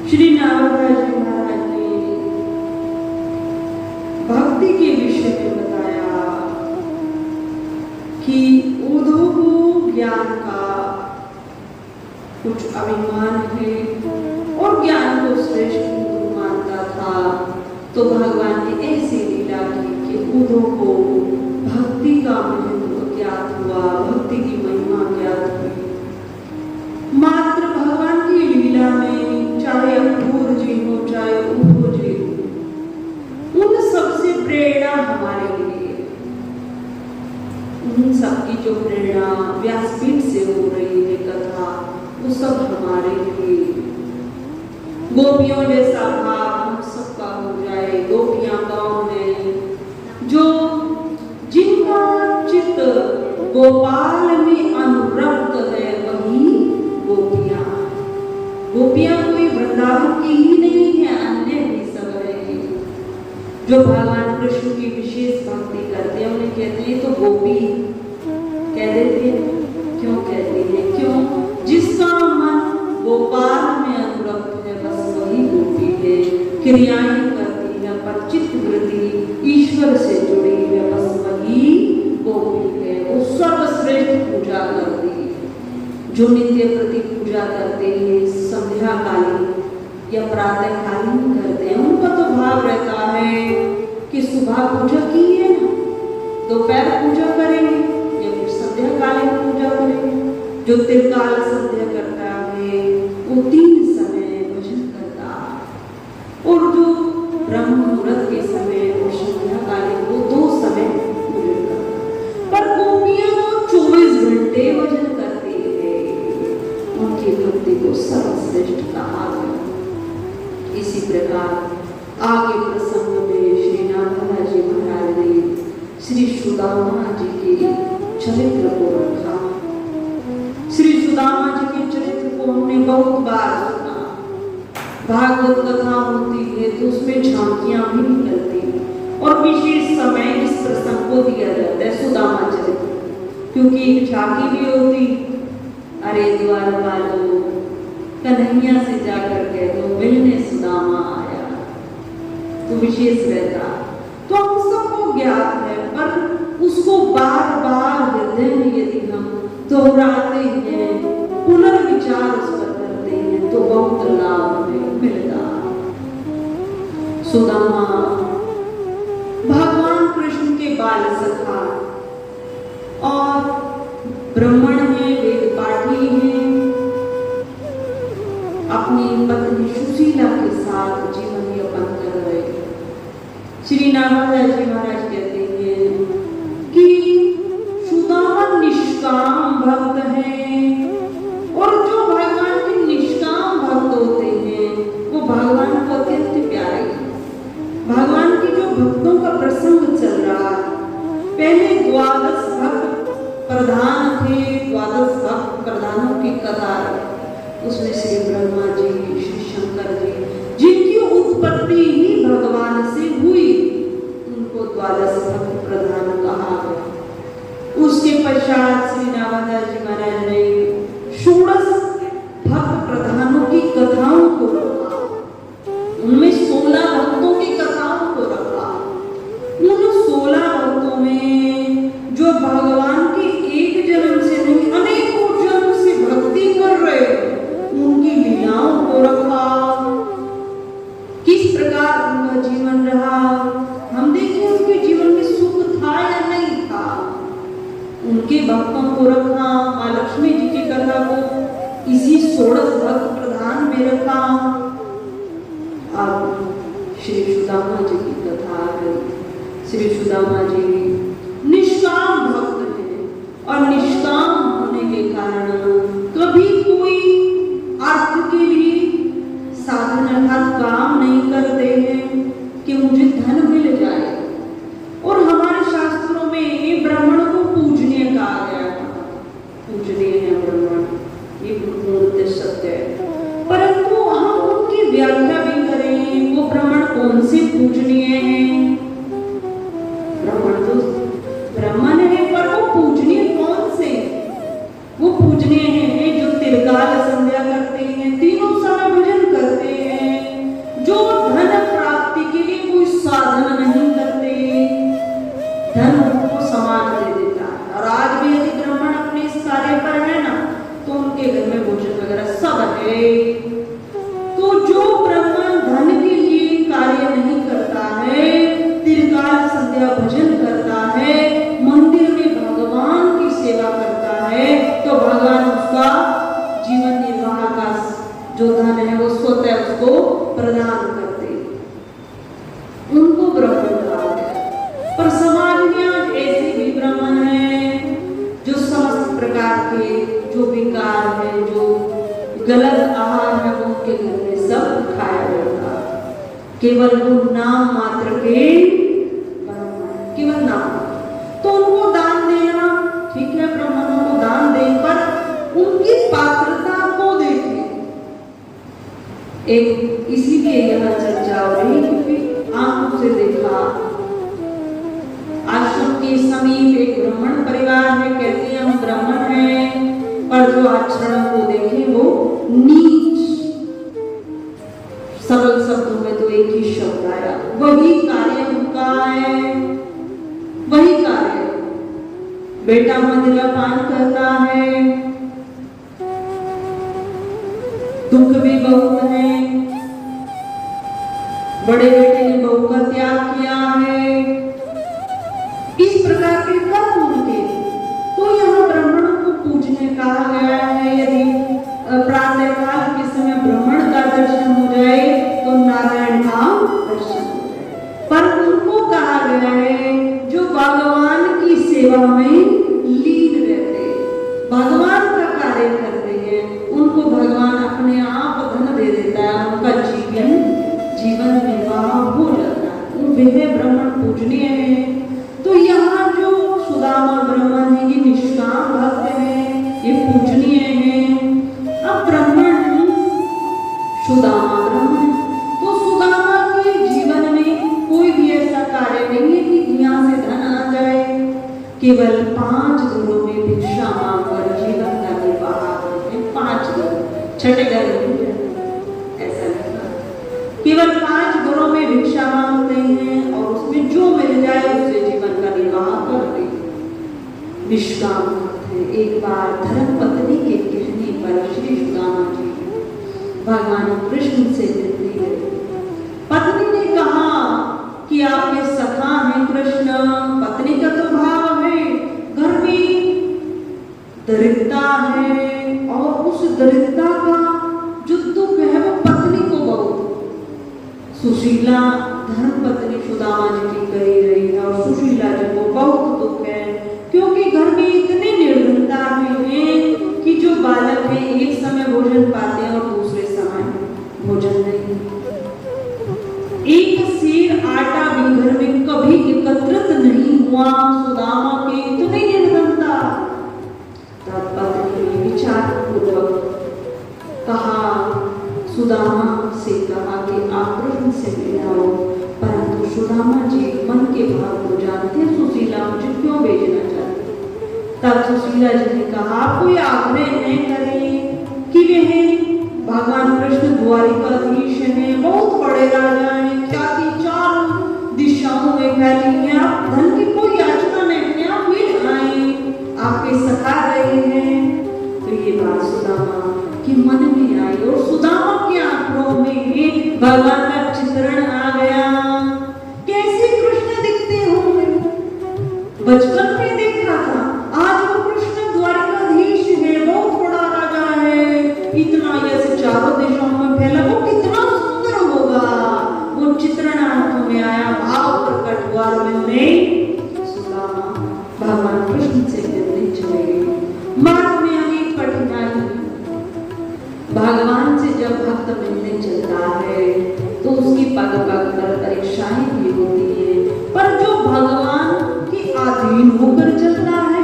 श्री नावरदास जी महाराज ने भक्ति के विषय में बताया कि उद्धव को ज्ञान का कुछ अभिमान है और ज्ञान को श्रेष्ठ मानता था, तो भगवान ने ऐसी लीला की कि उद्धव को भक्ति का महत्व ज्ञात हुआ, भक्ति की महिमा ज्ञात हुई। मात्र भगवान की लीला में चाहे अक्रूर जी हो चाहे उद्धव जी हो, उन सबसे प्रेरणा हमारे लिए, उन सबकी जो प्रेरणा व्यासपीठ से हो रही है कथा, वो सब हमारे लिए। गोपियों जैसा भाव हम सबका हो जाए। गोपियां कौन है? जो जिनका चित्त गोपाल में अनुरक्त है, वही गोपियां। गोपियां कोई वृंदावन की ही नहीं है, अन्य भी सब है। जो भगवान कृष्ण की विशेष भक्ति करते हैं उन्हें कहते हैं तो गोपी कह देते हैं। क्यों कहते हैं? क्यों? जिसका मन गोपाल में अनुरक्त है, बस वही गोपी है। क्रियाएं करती है पर चित्त वृत्ति ईश्वर से जुड़ी है, बस वही गोपी है। वो सर्वश्रेष्ठ पूजा करती है। जो नित्य प्रति पूजा करते हैं, संध्या कालीन या प्रातः कालीन करते हैं, उनका तो भाव रहता है कि सुबह पूजा की है ना, दोपहर पूजा करेंगे या फिर संध्या कालीन पूजा करेंगे। जो त्रिकाल संध्या करता है वो 3 समय भजन करता है, और जो ब्रह्म मुहूर्त के समय और संध्या कालीन वो 2 समय भजन करता। पर गोपियां तो 24 घंटे भजन करती है। उनकी भक्ति को सर्वश्रेष्ठ कहा गया। इसी प्रकार आगे प्रसंग में श्री नावरदास जी महाराज ने श्री सुदामा जी के चरित्र को रखा। श्री सुदामा जी के चरित्र को हमने बहुत बार सुना। भागवत कथा होती है तो उसमें झांकियां भी निकलती हैं और विशेष समय इस प्रसंग को दिया जाता है सुदामा चरित्र, क्योंकि एक झांकी भी होती, अरे द्वार वालों कन्हैया से जाकर कह दो मिलने सुदामा आया, तो विशेष रहता। तो हम सबको ज्ञात है, पर उसको बार बार हृदय में यदि हम दोहराते हैं, पुनर्विचार उस पर करते हैं, तो बहुत लाभ हमें मिलता। सुदामा भगवान कृष्ण के बाल सखा और ब्राह्मण है, वेद पाठी है, अपनी पत्नी सुशीला के साथ जीवन यापन कर रहे। श्री नावरदास जी महाराज कहते हैं कि सुदामा निष्काम भक्त हैं, और जो भगवान के निष्काम भक्त होते हैं वो भगवान को अत्यंत प्यारे हैं। भगवान की जो भक्तों का प्रसंग चल रहा है, पहले 12 भक्त प्रधान थे, 12 भक्त प्रधानों की कतार, उसमें श्री ब्रह्मा जी, श्री शंकर जी, जिनकी उत्पत्ति ही भगवान से हुई, उनको 12 भक्त प्रधान कहा गया। उसके पश्चात श्री नावरदास जी महाराज ने 16 भक्त प्रधानों की कथाओं को रखा। उनमें 16 भक्तों की कथाओं को रखा। उन 16 भक्तों में जो भगवान के एक जन्म से नहीं अनेकों जन्म से भक्ति कर रहे, उनकी लीलाओं को रखा। किस प्रकार उनका जीवन रहा, हम देखें उनके जीवन में सुख था या नहीं था, उनके भक्तों को रखा। माँ लक्ष्मी जी की कथा को इसी 16 भक्त प्रधान में रखा। अब श्री सुदामा जी की कथा आ गई। श्री सुदामा जी निष्काम भक्त हैं, और निष्काम होने के कारण कभी कोई अर्थ के लिए साधन अर्थात काम नहीं करते हैं कि मुझे धन मिल जाए। और हमारे शास्त्रों में ब्राह्मण को पूजनीय कहा गया था, पूजनीय है ब्राह्मण, ये मूर्त सत्य है। परंतु हम उनकी व्याख्या भी करें, वो ब्राह्मण कौन से पूजनीय है? ब्राह्मण तो ब्राह्मण है, पर वो पूजनीय कौन से? वो पूजनीय है जो त्रिकाल संध्या करते हैं, तीनों समय भजन करते हैं, है। तो जो ब्राह्मण धन के लिए कार्य नहीं करता है, त्रिकाल संध्या भजन करता है, मंदिर में भगवान की सेवा करता है, तो भगवान उसका जीवन निर्वाह का जो धन है वो स्वतः उसको प्रदान करते, उनको ब्राह्मण कहा गया। पर समाज में आज ऐसे भी ब्राह्मण हैं जो समस्त प्रकार के जो विकार है, जो गलत आहार है, वो उनके घर में सब खाया जाता, केवल वो नाम मात्र के ब्राह्मण, केवल नाम। तो उनको दान देना ठीक है, ब्राह्मणों को दान दें, पर उनकी पात्रता को देखें। एक इसीलिए यह चर्चा हो रही क्योंकि आंखों से देखा, आश्रम के समीप एक ब्राह्मण परिवार है, कहते हैं हम ब्राह्मण हैं, पर जो आचरण को देखें वो नीच। सरल शब्दों में तो एक ही शब्द आया, वही कार्य उनका है, वही कार्य। बेटा मदिरा पान करता है, दुख भी बहुत है, बड़े बेटे ने बहू का त्याग किया है, इस प्रकार के कर्म उनके। तो यहाँ ब्राह्मणों को पूजने कहा गया है। यदि प्रातः काल के समय ब्राह्मण का दर्शन हो जाए तो नारायण का दर्शन हो जाए। पर उनको कहा गया है जो भगवान की सेवा में लीन रहते, भगवान का कार्य करते हैं, उनको भगवान अपने आप धन दे देता है, उनका जीवन निर्वाह हो जाता है, वे ब्राह्मण पूजनीय है। तो यहाँ जो सुदामा ब्राह्मण है ये निष्काम भक्त है, ये पूजनीय है। अब ब्राह्मण सुदामा ब्राह्मण, तो सुदामा के जीवन में कोई भी ऐसा कार्य नहीं है कि यहाँ से धन आ जाए, केवल 5 घरों में भिक्षा मांगकर जीवन का निर्वाह करते हैं। 5 घर, छठे घर नहीं ऐसा नहीं, केवल 5 घरों में भिक्षा मांगते हैं और उसमें जो मिल जाए उससे जीवन का निर्वाह करते हैं, निष्काम करते हैं। एक बार धर्म पत्नी के कहने पर श्री सुदामा जी भगवान कृष्ण से मिलती है। पत्नी ने कहा कि आपके सखा हैं कृष्ण, पत्नी का तो भाव है, घर में दरिद्रता है और उस दरिद्रता का जो दुख है वो पत्नी को बहुत, सुशीला धर्म पत्नी सुदामा जी की कही रही है और सुशीला जी को बहुत दुख है, क्योंकि घर में इतनी निर्धनता हुई है कि जो बालक है एक समय भोजन पाते हैं और दूसरे समय भोजन नहीं। एक सेर आटा भी घर में कभी एकत्रित नहीं हुआ, सुदामा के इतनी निर्धनता। तब पत्नी ने विचार पूर्वक कहा, सुदामा से कहा कि आप कृष्ण से मिलाओ, परंतु सुदामा जी मन के भाव को जानते, सुशीला मुझे क्यों भेजना चाहती। तब सुशीला जी ने कहा, कोई आग्रह नहीं करें कि वे भगवान कृष्ण द्वारिकाधीश हैं, बहुत बड़े राजा हैं, ख्याति चारों दिशाओं में फैली है, आप धन की कोई याचना नहीं है, आप मिल आए, आपके सखा रहे हैं। तो ये बात सुदामा के मन में आई और सुदामा के आंखों में भगवान का चित्रण आ गया। कैसे कृष्ण दिखते होंगे, बचपन में देखा था, आज वो कृष्ण द्वारिकाधीश है, बहुत बड़ा राजा है, इतना यश चारों दिशाओं में फैला, वो कितना सुंदर होगा। वो चित्रण आंखों में आया, भाव प्रकट हुआ, मिलने सुदामा भगवान कृष्ण से मिलने चले गए। मार्ग में अनेक कठिनाई, भगवान से जब भक्त मिलने चलता है तो उसकी पग पग पर परेशानी भी होती है, पर जो भगवान के अधीन होकर चलता है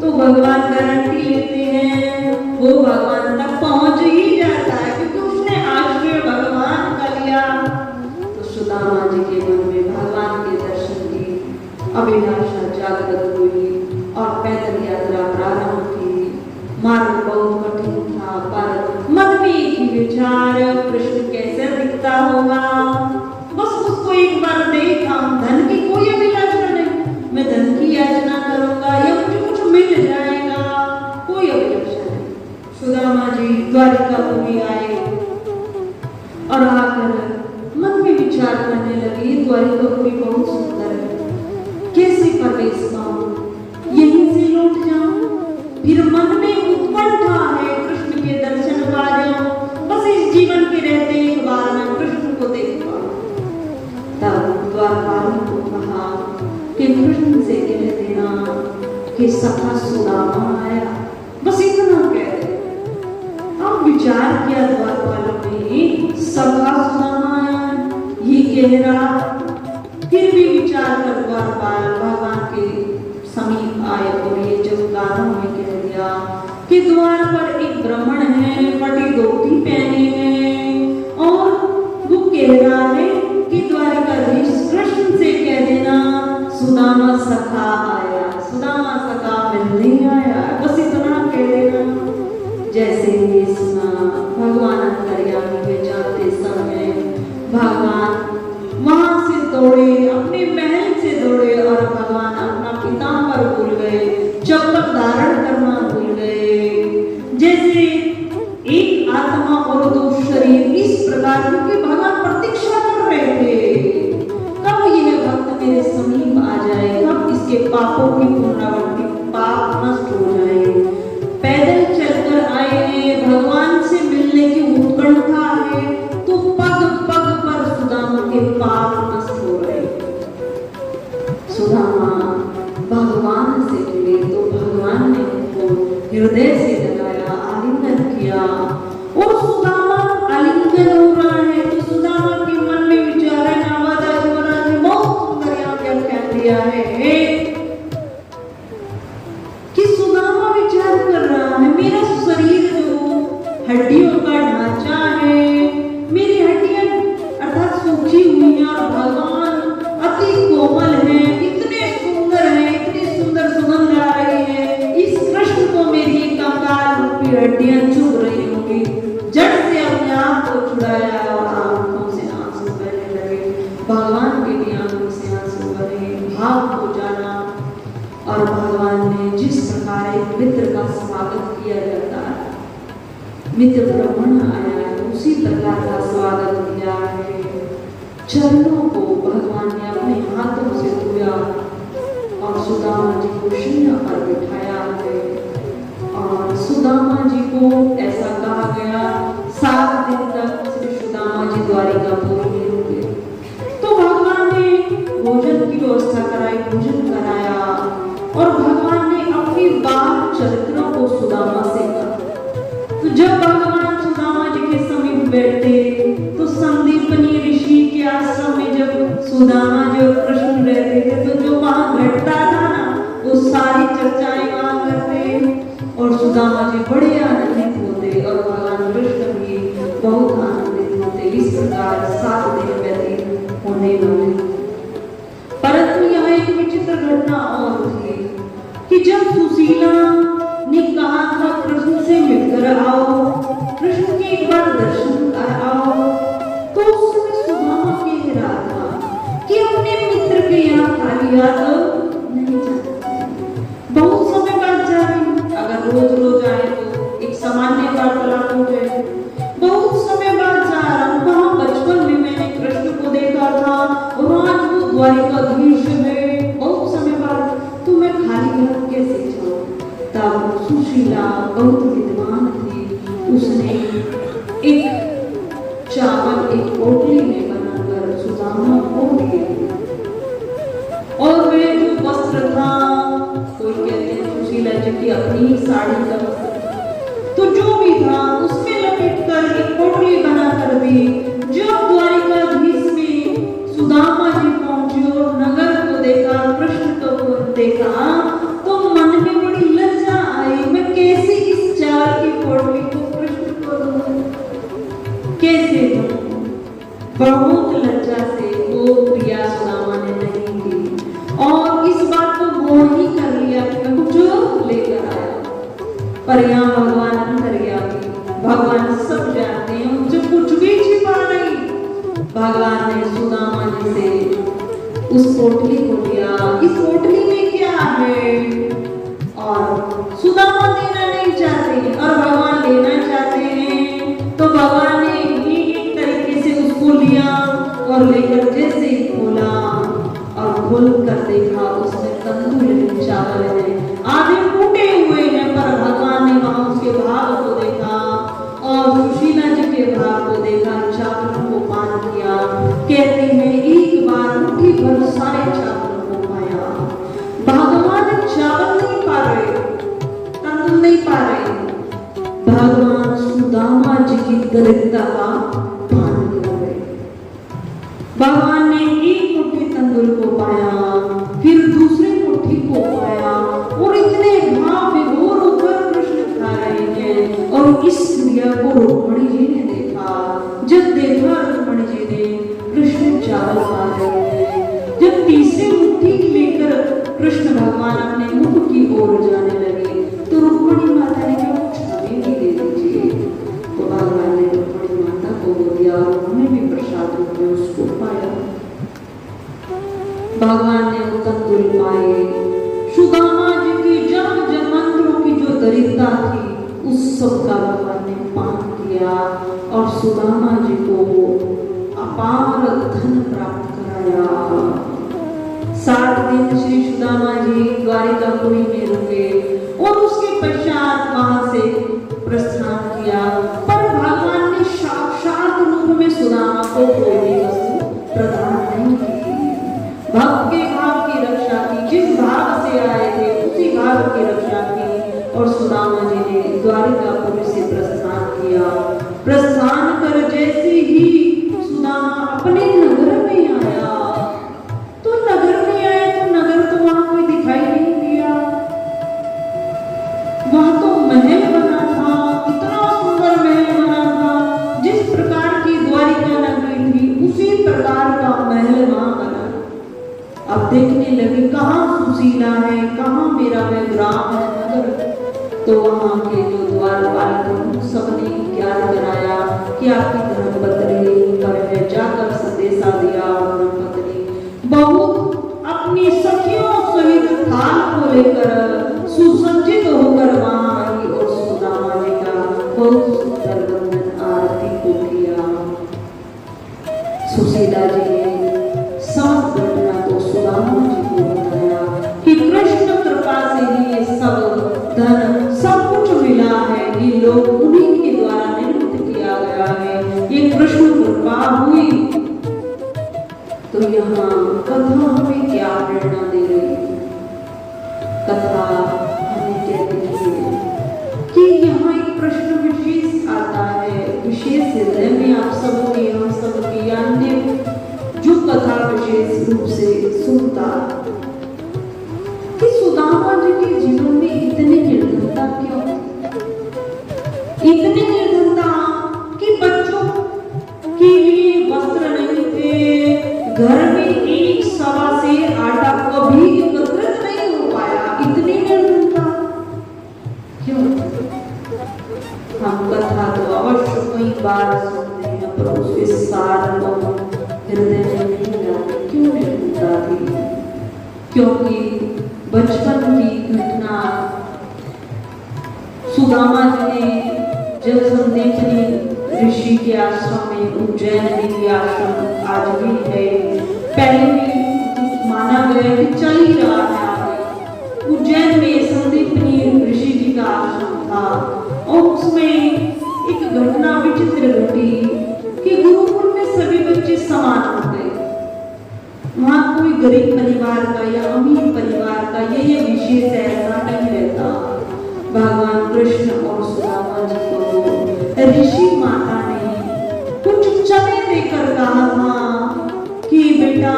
तो भगवान गारंटी लेते हैं वो भगवान तक पहुंच ही जाता है, क्योंकि उसने आश्रय भगवान का लिया। तो सुदामा जी के मन में भगवान के दर्शन की अभिलाषा जागृत हुई और पैदल यात्रा प्रारंभ की। मार्ग बहुत कठिन था, पर मन में एक ही विचार, कृष्ण कैसे दिखता होगा, बस उसको एक बार देखा। धन की कोई अभिलाषा नहीं, मैं धन की याचना करूंगा या मुझे कुछ मिल जाएगा, कोई अभिलाषा नहीं। सुदामा जी द्वारिका द्वारपाल भी आए और आकर मन में विचार करने लगे, द्वारिकापुरी बहुत सुंदर है, कैसे प्रवेश पाऊं, यहीं से लौट जाऊं, फिर मन में उत्कंठा है कृष्ण के दर्शन पा जाऊं, बस इस जीवन के रहते एक बार मैं कृष्ण को देख पाऊं। तब द्वारपाल को कहा कि कृष्ण से कह देना कि सखा सुदामा आया, बस इतना कह दे। अब विचार किया द्वारपाल ने, सखा सुदामा आया ये कह रहा, फिर भी विचार कर द्वारपाल भगवान के समीप आए और ये जब कानों में कह दिया कि द्वार पर एक ब्राह्मण है, फटी धोती पहने हैं और वो कह रहा है कि द्वारिकाधीश कृष्ण से कह देना सुदामा सखा आया, सुदामा सखा मिलने आया, बस इतना कह देना। जैसे ही सुना भगवान अंतर्यामी में जाते समय भगवान वहां से दौड़े, अपने महल से दौड़े और भगवान अपना पीतांबर भूल गए, चप्पल धारण करना भूल गए। जैसे एक आत्मा और दो शरीर, इस प्रकार के भगवान प्रतीक्षा कर रहे थे कब यह भक्त मेरे समीप आ जाए, कब इसके पापों की पुनरावृत्ति, पाप नष्ट हो जाए। पैदल चलकर आए हैं, भगवान से मिलने की उत्कंठा है, तो पग पग पर सुदामा के पाप नष्ट हो रहे। सुदामा भगवान से मिले तो भगवान ने उनको हृदय से लगाया, आलिंगन किया और सुदामा आलिंगन हो रहा है तो सुदामा के मन में विचार है, नावादा युवराज ने बहुत सुंदर यहाँ व्याख्यान दिया है कि सुदामा विचार कर रहा है, मेरा शरीर जो हड्डियों का ढांचा है, मेरी हड्डियां अर्थात सूखी हुई हैं और भगवान अति कोमल हैं, इतने सुंदर हैं, इतनी सुंदर सुगंध आ रही है, इस कृष्ण को मेरी कंकाल रूपी हड्डियां चुभ रही होंगी। जड़ से अपने आप को छुड़ाया और आंखों से आंसू बहने लगे, भगवान के भी आंखों से आंसू बहे, भाव हो जाना। और भगवान ने जिस प्रकार एक मित्र का स्वागत किया जाता है, मित्र ब्राह्मण आया है, उसी प्रकार का स्वागत किया है। चरणों को भगवान ने अपने हाथों से धोया और सुदामा जी को शैया पर बिठाया है और सुदामा जी को ऐसा कहा गया 7 दिन तक श्री सुदामा जी द्वारिकापुर में रुके। तो भगवान ने भोजन की व्यवस्था कराई, भोजन कराया और भगवान ने अपनी बाल चरित्रों को सुदामा से कहा। तो जब भगवान सुदामा जी के समीप बैठे तो संदीपनी ऋषि के आश्रम में जब सुदामा जी और कृष्ण रहते थे तो जो वहां घटता था ना वो सारी चर्चाएं वहां करते और सुदामा जी बड़े आनंदित होते और भगवान कृष्ण भी बहुत आनंदित होते। इस प्रकार 7 दिन व्यतीत होने लगे। परंतु यह एक विचित्र घटना और थी कि जब सुशीला ने कहा था कृष्ण से मिलकर आओ, कृष्ण के एक बार दर्शन कर आओ, तो उस समय सुदामा कह रहा था कि अपने मित्र के यहाँ खाली हाथ नहीं जाना। बहुत समय बाद जा रही, अगर रोज रोज आए तो एक सामान्य वार्तालाप हो जाए। बहुत समय बाद जा रहा हूँ, वहाँ बचपन में मैंने कृष्ण को देखा था और आज वो द्वारिकाधीश है, बहुत समय बाद, तो मैं खाली हाथ कैसे जाऊँ। तब सुशीला बहुत विद्वान थी, उसने एक चावल एक पोटली में बनाकर सुदामा को दिया और वे जो वस्त्र था, कोई कहते हैं सुशीला जी की अपनी साड़ी का वस्त्र, तो जो भी था उसमें लपेटकर एक पोटली बना कर दी। जब द्वारिकाधीश में सुदामा जी पहुंचे और नगर को देखा, कृष्ण को देखा, तो मन में बड़ी लज्जा आई, मैं कैसे इस चावल की पोटली को कृष्ण को दूं, कैसे दूं। बहुत लज्जा से वो क्रिया सुदामा ने नहीं की और इस बात को गौर ही कर लिया कि मैं कुछ लेकर आया। पर यहाँ भगवान अंतर्यामी, भगवान सब जानते हैं, उनसे कुछ भी छिपा नहीं। भगवान ने सुदामा जी से उस पोटली को लिया, इस पोटली में क्या है, और सुदामा देना नहीं चाहते और भगवान लेना चाहते हैं। तो भगवान ने एक तरीके से उसको लिया और लेकर जैसे ही खोला और खोल कर देखा उसमें तंदूर चावल है, आधे टूटे हुए हैं, पर भगवान ने वहां उसके भाव को देखा और सुशीला जी के भाव को देखा, चावलों को पान किया। कहते हैं एक बार मुट्ठी भर सारे चावलों को पाया। भगवान चावल नहीं पा रहे, तंदूर नहीं पा रहे, भगवान सुदामा जी की दरिद्रता का पान कर रहे। भगवान ने एक मुट्ठी तंदूर को पाया, फिर दूसरी मुट्ठी को पाया और इतने भाव विभोर होकर कृष्ण खा रहे हैं। और इस क्रिया को रुक्मणी जी ने देखा। जब देखा रुक्मणी जी ने कृष्ण चावल खा रहे हैं, जब तीसरी मुट्ठी लेकर कृष्ण भगवान अपने मुख की ओर जाने लगे तो रुक्मणी माता ने क्या कुछ हमें भी दे दीजिए। तो भगवान ने रुक्मणी माता को दिया और उन्होंने भी प्रसाद रूप में उसको पाया। भगवान ने वो तंदूर पाए। सुदामा जी की जन्म जन्मांतरों की जो दरिद्रता थी उस सब का भगवान ने पान किया और सुदामा जी को अपार धन प्राप्त कराया। 7 दिन श्री सुदामा जी द्वारिकापुरी में रुके और उसके पश्चात वहां से प्रस्थान किया। पर भगवान ने साक्षात रूप में सुदामा को कोई भी वस्तु प्रदान नहीं की। भक्त के भाव की रक्षा की, जिस भाव से आए थे उसी भाव की रक्षा की और सुदामा जी ने द्वारिकापुरी से प्रस्थान किया। प्रस्थान कर जैसे ही सुदामा अपने नगर में आया तो नगर में आए तो नगर तो वहां कोई दिखाई नहीं दिया। वहां तो महल बना था, इतना सुंदर महल बना था, जिस प्रकार की द्वारिका नगरी थी उसी प्रकार का महल वहां बना। अब देखने लगे कहाँ सुशीला है, कहाँ मेरा वह ग्राम है, नगर। तो वहां के जो द्वारपाल थे सबने ज्ञान कराया कि आपकी धर्मपत्नी पर है। जाकर संदेशा दिया और धर्मपत्नी बहुत अपनी सखियों सहित थाल को लेकर सुसज्जित होकर वहां आई और सुदामा जी का बहुत सुंदर वंदन आरती को किया। सुशीला जी ने सब घटना को सुदामा जी को बताया कि कृष्ण कृपा से ही ये सब धन सब कुछ मिला है, ये लोग उन्हीं के द्वारा निर्मित किया गया है, ये कृष्ण कृपा हुई। तो यहाँ कथा हमें क्या प्रेरणा दे रही है? कथा हमें कहती है कि यहाँ एक प्रश्न विशेष आता है, विशेष हृदय में आप सबके हम सबके अन्य जो कथा विशेष रूप से सुनता कि सुदामा जी के जीवन में इतनी निर्धनता क्यों? इतनी निर्धनता कि बच्चों के लिए वस्त्र नहीं थे, घर में एक सवा से आटा कभी एकत्रित नहीं हो पाया, इतनी निर्धनता क्यों? हम कथा तो अवश्य कई बार सुनते हैं पर उसके सार को हृदय में नहीं लाते। क्यों निर्धनता थी? क्योंकि बचपन की घटना सुदामा जी ने जब संदीपनी ऋषि के आश्रम में, उज्जैन देवी आश्रम आज भी है, पहले भी माना गया कि चल ही रहा है। उज्जैन में संदीपनी ऋषि जी का आश्रम था और उसमें एक घटना विचित्र घटी कि गुरुकुल में सभी बच्चे समान हो गए। वहां कोई गरीब परिवार का या अमीर परिवार का ये विशेष ऐसा नहीं रहता। भगवान कृष्ण और सुदामा जी को ऋषि माता ने कुछ चने देकर कहा था कि बेटा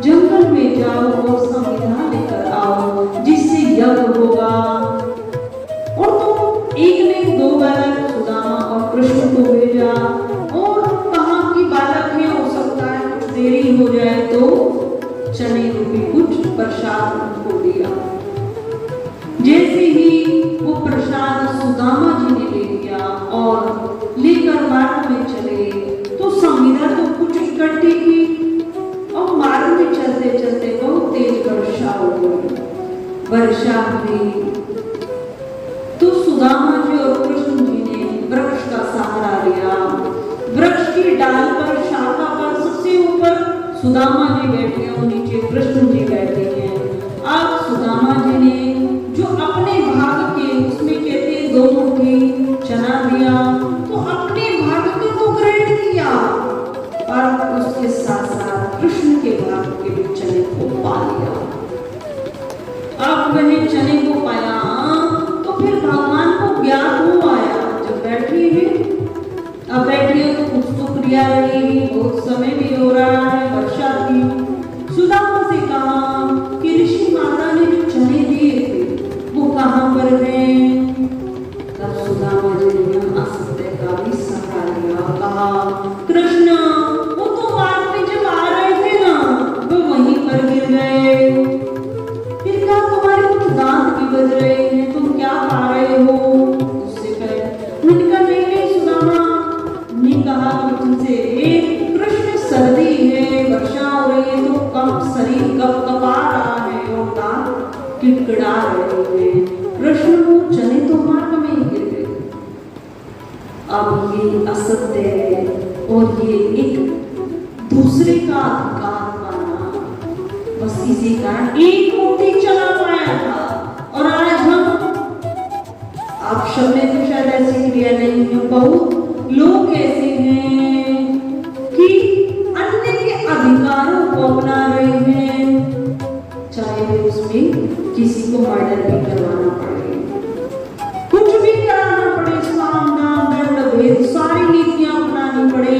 जंगल में जाओ और संविधा लेकर आओ जिससे यज्ञ होगा। और तो एक ने 2 बालक सुदामा और कृष्ण को भेजा और कहा कि बालक है, हो सकता है कुछ देरी हो जाए, तो चने रूपी कुछ प्रसाद उनको दिया। जैसे ही वो प्रसाद सुदामा जी ने ले लिया और लेकर मार्ग में चले तो संविदा तो कुछ इकट्ठी की और मार्ग में चलते चलते बहुत तेज वर्षा हो गई। वर्षा हुई तो सुदामा जी और कृष्ण जी ने वृक्ष का सहारा लिया बड़े डाल पर, शाखा पर सबसे ऊपर सुदामा जी बैठे हैं और नीचे कृष्ण जी बैठे हैं। अब सुदामा जी ने जो अपने भाग के, उसमें कहते हैं 2 मुट्ठी चना दिया, तो अपने भाग को तो ग्रहण किया, पर उसके साथ साथ कृष्ण के भाग के भी चने को पा लिया। अब वह चने को पाया तो फिर भगवान को ज्ञात हो आया, जब बैठी है, अब बैठी है तो कुछ तो क्रिया रहेगी, बहुत समय भी हो रहा है, वर्षा थी। सुदामा से कहा कि ऋषि माता ने जो चने दिए थे वो कहाँ पर हैं? तब सुदामा जी ने असत्य का भी सहारा लिया, कहा कृष्ण वो तो मार्ग में जब आ रहे थे ना, वो वहीं पर गिर गए। फिर क्या तुम्हारे कुछ दांत भी बज रहे हैं, तुम क्या खा रहे हो? उससे पहले उनका नहीं सुदामा ने कहा कि तुमसे कृष्ण सर्दी है, वर्षा हो रही है तो कम शरीर कपकपा रहा है और दांत किड़किड़ा रहे हैं। कृष्ण को चने तो मार्ग में ही गिर गए। अब ये असत्य है और ये एक दूसरे का अधिकार पाना, बस इसी कारण एक मूर्ति चला पाया था। और आज हम, आप सब में तो शायद ऐसी क्रिया नहीं है, बहुत लोग ऐसे हैं कि अन्य के अधिकारों को अपना रहे हैं, चाहे वे उसमें किसी को मर्डर भी करवाना पड़े, कुछ भी कराना पड़े, साम दाम दंड भेद सारी नीतियां अपनानी पड़े,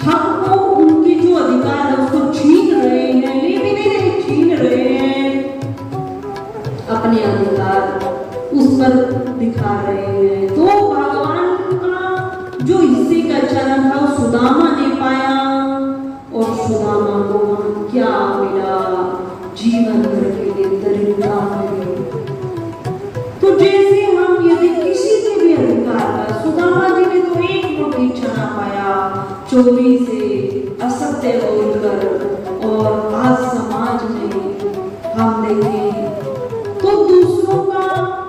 हमको उनके जो अधिकार है उसको छीन रहे हैं, ले भी नहीं छीन रहे हैं, अपने अधिकार उस पर दिखा रहे हैं। तो भगवान का जो हिस्से का चरण था सुदामा ने पाया, और सुदामा को क्या मिला? जीवन भर के लिए दरिद्रता मिली। तो जैसे हम यदि किसी के भी अधिकार का, सुदामा जी ने तो एक मुट्ठी चना पाया चोरी से, असत्य बोलकर, और आज समाज में हम देखें तो दूसरों का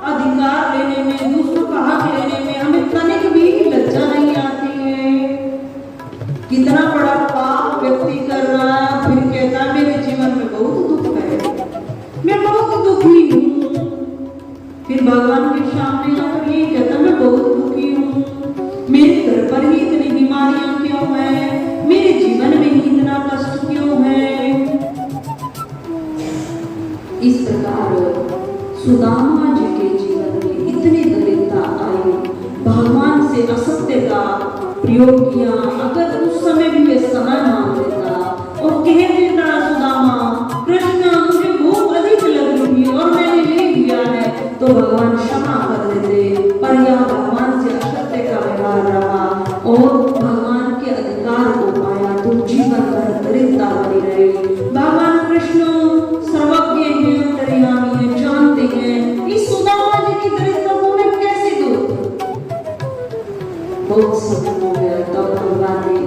अधिकार लेने में, दूसरों का हक लेने में हमें तनिक भी लज्जा नहीं आती है। कितना बड़ा पाप व्यक्ति कर रहा है, फिर कहता है मेरे जीवन में बहुत दुख है, मैं बहुत दुखी हूँ। फिर भगवान के सामने आकर ये कहता मैं बहुत दुखी हूँ, मेरे घर पर ही इतनी बीमारियां क्यों हैं, मेरे जीवन में ही इतना कष्ट क्यों है? इस प्रकार सुदामा जी के जीवन में इतनी दरिद्रता आई, भगवान से असत्य का प्रयोग किया। अगर उस समय भी वे समय मान लेता और कह देता सुदामा कृष्ण मुझे भूख अधिक लग रही है और मैंने ले लिया है, तो भगवान क्षमा कर देते, पर यह भगवान से असत्य का व्यवहार रहा और भगवान के अधिकार को पाया तो जीवन भर दरिद्रता बनी रही। भगवान कृष्ण सर्वज्ञ हैं, अंतर्यामी हैं, जानते हैं इस सुदामा जी की दरिद्रता को मैं कैसे दूर। बहुत समय हो गया, तब भगवान ने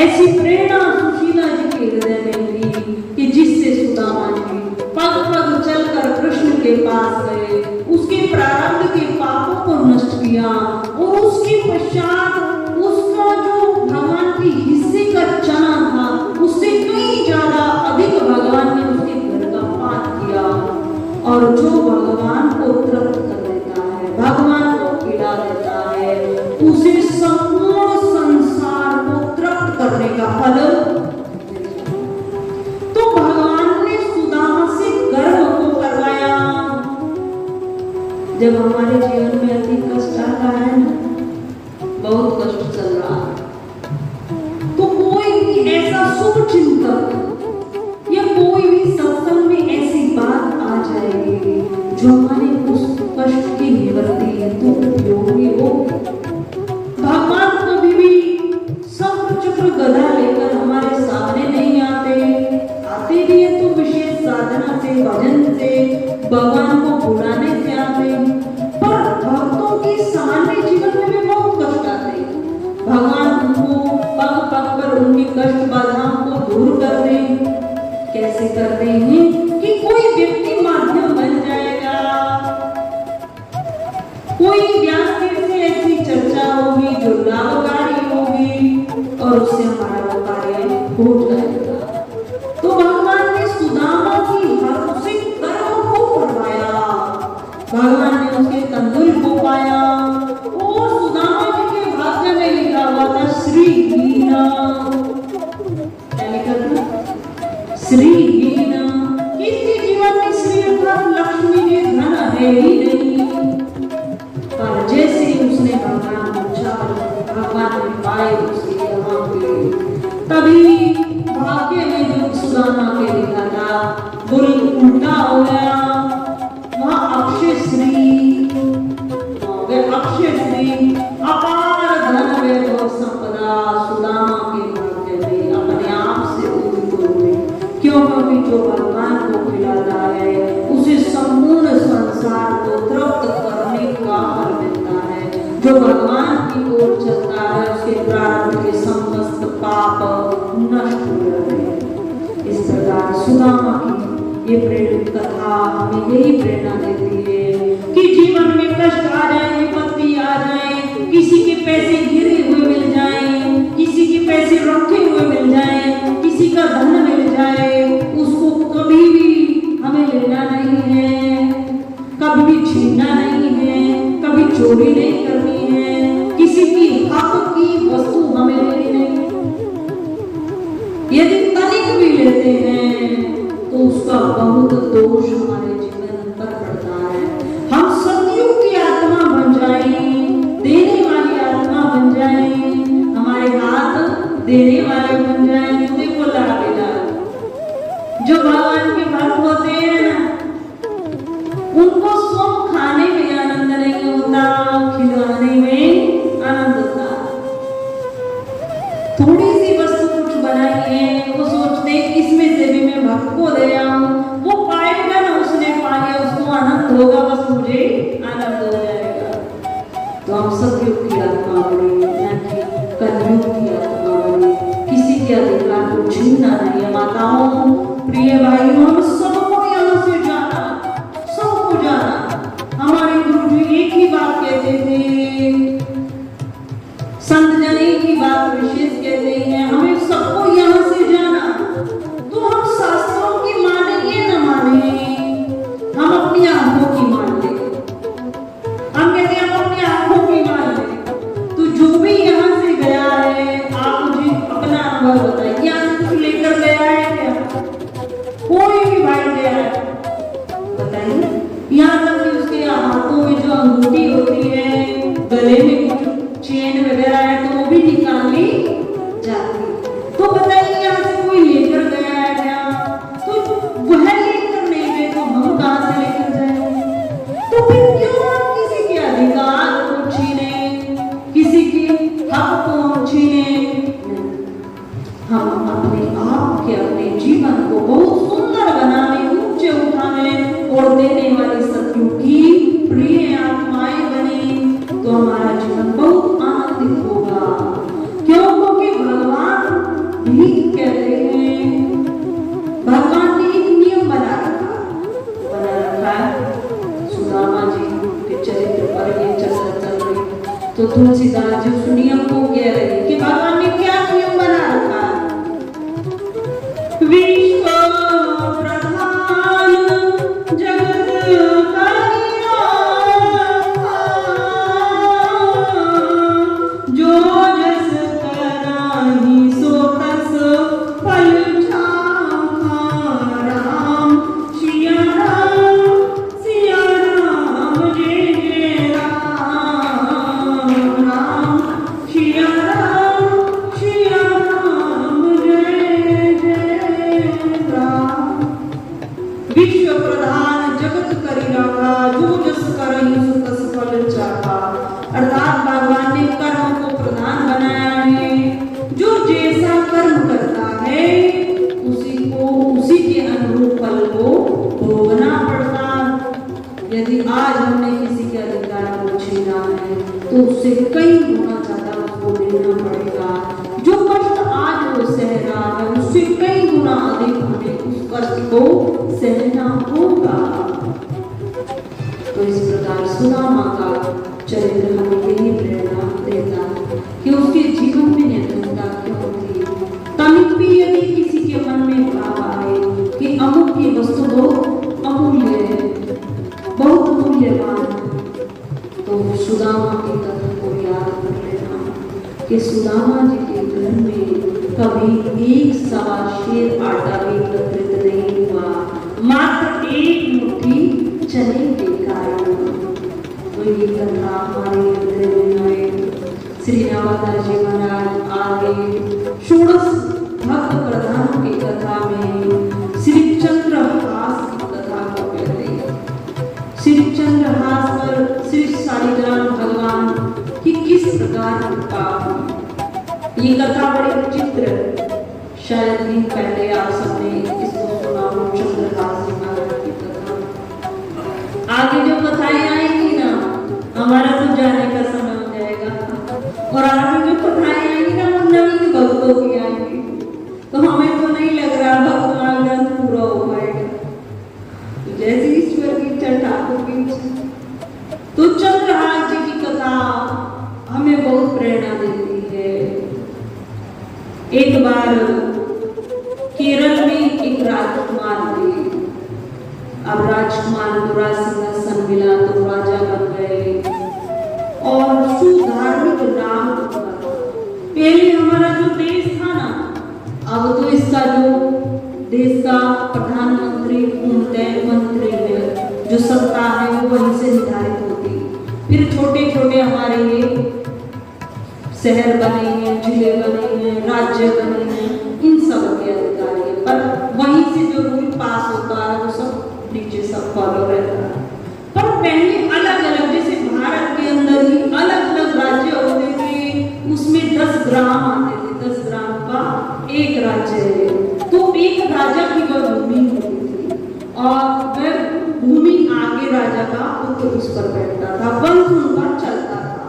ऐसी प्रेरणा सुशीला जी के हृदय में दी कि जिससे सुदामा जी पग पग चलकर कृष्ण के पास गए, उसके प्रारब्ध के पापों को नष्ट किया और उसके पश्चात उसका जो भगवान के हिस्से का चना था उससे कहीं ज्यादा अधिक भगवान ने उसके घर का पान किया। और जो भगवान को तृप्त कर देता है, भगवान को खिला देता है, उसे संपूर्ण संसार को तृप्त करने का फल। तो भगवान ने सुदामा से गर्व को करवाया। जब हमारे जीवन में अति कष्ट आता है ना, बहुत कष्ट चल रहा है, तो कोई भी ऐसा शुभ चिंतक या कोई भी सत्संग में ऐसी बात आ जाएगी जो हमारे उस कष्ट की निवृत्ति हेतु उपयोगी हो। भगवान कभी भी शंख चक्र गदा लेकर हमारे सामने नहीं आते भी है तो विशेष साधना से, भजन से, भगवान को बुलाने से आते। पर भक्तों के सामान्य जीवन में भी बहुत कष्ट आते हैं। भगवान उनको पग पग पर उनकी कष्ट बाधाओं को दूर कर दें। कैसे करते हैं कि कोई व्यक्ति माध्यम बन जाएगा, कोई व्यासपीठ से ऐसी चर्चा होगी जो लाभकारी होगी, और उससे हमारा वो कार्य हो जाएगा। तो भगवान ने सुदामा की हर उसी कर्म को करवाया, भगवान ने उसके तंदुल को पाया और सुदामा जी के भाग्य में लिखा हुआ था श्रीहीना। क्या लिखा था? श्रीहीना। किसके जीवन में श्री अर्थात लक्ष्मी के धन है ही नहीं, पर जैसे उसने भगवान पूछा, भगवान ने पाए उसके यहाँ पे, तभी भाग्य में जो सुदामा के लिखा था वो उल्टा हो गया। वहाँ अक्षय श्री, अक्षय श्री, अपार धन वैभव संपदा सुदामा के भाग्य में अपने आप से उदित हो गई। क्यों? क्योंकि जो भगवान को खिलाता है उसे संपूर्ण संसार को तृप्त करने का फल मिलता है। जो भगवान की ओर चलता है उसके प्रारब्ध के समस्त पाप नष्ट हो जाते हैं। इस प्रकार सुदामा की ये प्रेरित कथा हमें यही प्रेरणा देती है कि जीवन में कष्ट आ जाए, विपत्ति आ जाए, किसी के पैसे गिरे हुए मिल जाए, किसी के पैसे रखे हुए मिल जाए, किसी का धन मिल जाए, उसको कभी भी हमें लेना नहीं है, कभी भी छीनना नहीं है, कभी चोरी नहीं करनी है, किसी की हक की वस्तु हमें लेनी नहीं। यदि तनिक भी लेते हैं तो उसका बहुत दोष हमारे जीवन पर पड़ता है। हम सतयुग की आत्मा बन जाएं, देने वाली आत्मा बन जाएं, हमारे हाथ देने वाले बन जाएं। तो देखो लाडला जो भगवान के भक्त होते हैं ना, उनको सब खाने में आनंद नहीं होता, खिलाने में आनंद होता। थोड़ी सी वस्तु कुछ बनाई है, वो सोचते इसमें से भी मैं भक्त को दे आऊं, वो पाएगा ना, उसने पाया, उसको आनंद होगा, बस मुझे आनंद हो जाएगा। तो हम सतयुग की आत्मा बने, ना कि कलयुग की आत्मा बने। किसी के अधिकार को छीनना नहीं है। माताओं, प्रिय भाइयों, हम सबको यहाँ से जाना, सबको जाना। हमारे गुरु जी एक ही बात कहते थे, संत जन एक ही बात विशेष कहते हैं, हमें सबको यहाँ से जाना। तो हम शास्त्रों की माने ये न माने, हम अपनी आंखों की मान ले। हम कहते हैं हम अपनी आंखों की मान ले। तो जो भी यहाँ से गया है, आप मुझे अपना अनुभव बताइए, यहाँ से कुछ लेकर गया है क्या? कोई भी भाई गया है बताइए? यहाँ तक कि उसके हाथों में जो अंगूठी होती है, गले में कुछ चेन वगैरह है, तो वो भी निकाल ली जाती। तो बताइए यहाँ से कोई लेकर गया है क्या? तो वह लेकर नहीं गए तो हम कहाँ से लेकर जाएंगे? तो फिर क्यों हम किसी के अधिकार को छीने, किसी के हक को हम छीने? हम अपने आप के, अपने जीवन को बहुत सुंदर बनाने, ऊंचे उठाने और देने वाली सतयुग की प्रिय आत्माएं बने तो हमारा जीवन बहुत आनंदित होगा। क्यों? क्योंकि भगवान भी कहते हैं, भगवान ने एक नियम बना रखा है। सुदामा जी के चरित्र पर ये चर्चा चल रही, तो तुलसीदास जी उस नियम को कह रहे कि भगवान ने क्या नियम बना रखा है। विश्व प्रधान जगत यदि आज हमने किसी के अधिकार को छीना है तो उससे कई गुना ज्यादा उसको देना पड़ेगा। जो कष्ट आज वो सह रहा है उससे कई गुना अधिक हमें उस कष्ट को सहना होगा। तो इस प्रकार सुदामा का चरित्र हमें यही प्रेरणा देता है कि उसके जीवन में निर्धनता क्यों थी। तनिक भी यदि किसी के मन में भाव आए कि अमुक की वस्तु बहुत अमूल्य है, बहुत मूल्यवान, तो सुदामा की कथा को याद कर लेना कि सुदामा जी के घर में कभी एक सवा शेर आटा भी एकत्रित नहीं हुआ, मात्र एक मुट्ठी चने के कारण। तो ये कथा हमारे हृदय में आए। श्री रामादास जी महाराज आगे षोडश भक्त प्रधान की कथा में श्री चंद्रहास की कथा को कहते हैं। श्री चंद्रहास पर श्री शालिग्राम भगवान की किस प्रकार कृपा हुई, ये कथा बड़ी विचित्र है। शायद दिन पहले आप सबने इसको सुना हो, चंद्रहास जी महाराज की कथा। आगे जो कथाएं आएंगी ना, हमारा तो जाने का समय हो जाएगा, और आगे जो कथाएं आएंगी ना वो नवीन भक्तों की आएंगी, तो हमें तो नहीं लग रहा भक्तमाल ग्रंथ पूरा हो पाएगा। जैसे ईश्वर की इच्छा, ठाकुर की इच्छा। तो चंद्रहास जी की कथा हमें बहुत प्रेरणा देती है। एक बार केरल में एक राजकुमार थे। अब राजकुमार को राजसिंहासन मिला तो राजा बन गए और सुधार्मिक नाम हुआ। पहले हमारा जो देश था ना, अब तो इसका जो देश का प्रधानमंत्री पूर्णतः मंत्री है, जो सत्ता है वो वहीं से निर्धारित होती। फिर छोटे छोटे हमारे ये शहर बने हैं, जिले बने हैं, राज्य बने हैं, इन सब के अधिकारी है, पर वहीं से जो रूल पास होता है वो सब नीचे सब फॉलो रहता है। पर पहले अलग अलग, जैसे भारत के अंदर ही अलग अलग राज्य होते थे, उसमें 10 ग्राम आते थे, 10 ग्राम का एक राज्य है। तो एक राजा की वह भूमि होती थी और वह भूमि आगे राजा का पुत्र उस पर बैठता था, वंश उनका चलता था।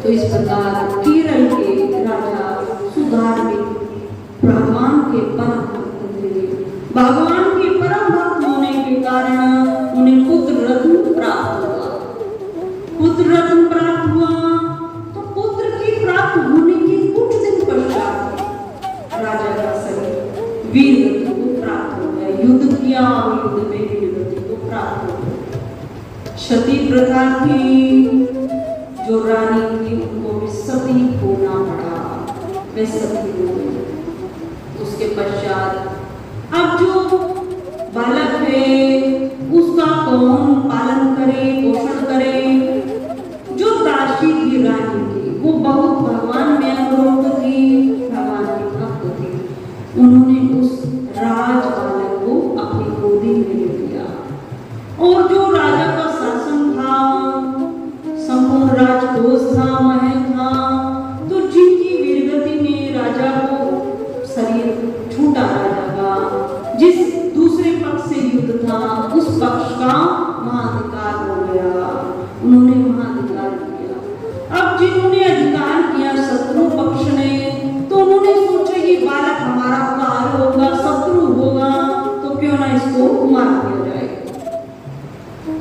तो इस प्रकार केरल के राजा सुधार्मिक भगवान के परम भक्त थे। भगवान के परम भक्त होने के कारण उन्हें पुत्र रत्न प्राप्त हुआ। पुत्र रत्न प्राप्त हुआ तो पुत्र की प्राप्त होने के कुछ दिन पश्चात राजा का शरीर वीर गति को प्राप्त हो गया। युद्ध किया और युद्ध में वीर गति को प्राप्त हो गया। सती प्रथा थी, जो रानी थी उनको भी सती होना पड़ा, वे सती हो गई। उसके पश्चात अब जो बालक है उसका कौन पालन करे, पोषण करे। जो दासी थी रानी की, वो बहुत भगवान में अनुरक्त थी, भगवान की भक्त थी। उन्होंने उस राज बालक को अपनी गोदी में ले लिया और जो राजा का शासन था, संपूर्ण राजकोष था, महल था, तो जिनकी वीरगति में राजा को शरीर छूटा राजा का, जिस दूसरे पक्ष से युद्ध था उस पक्ष का महाधिकार हो गया। उन्होंने महाधिकार किया। अब जिन्होंने अधिकार किया शत्रु पक्ष ने, तो उन्होंने सोचा ये बालक हमारा काल होगा, शत्रु होगा, तो क्यों ना इसको मार दिया जाए।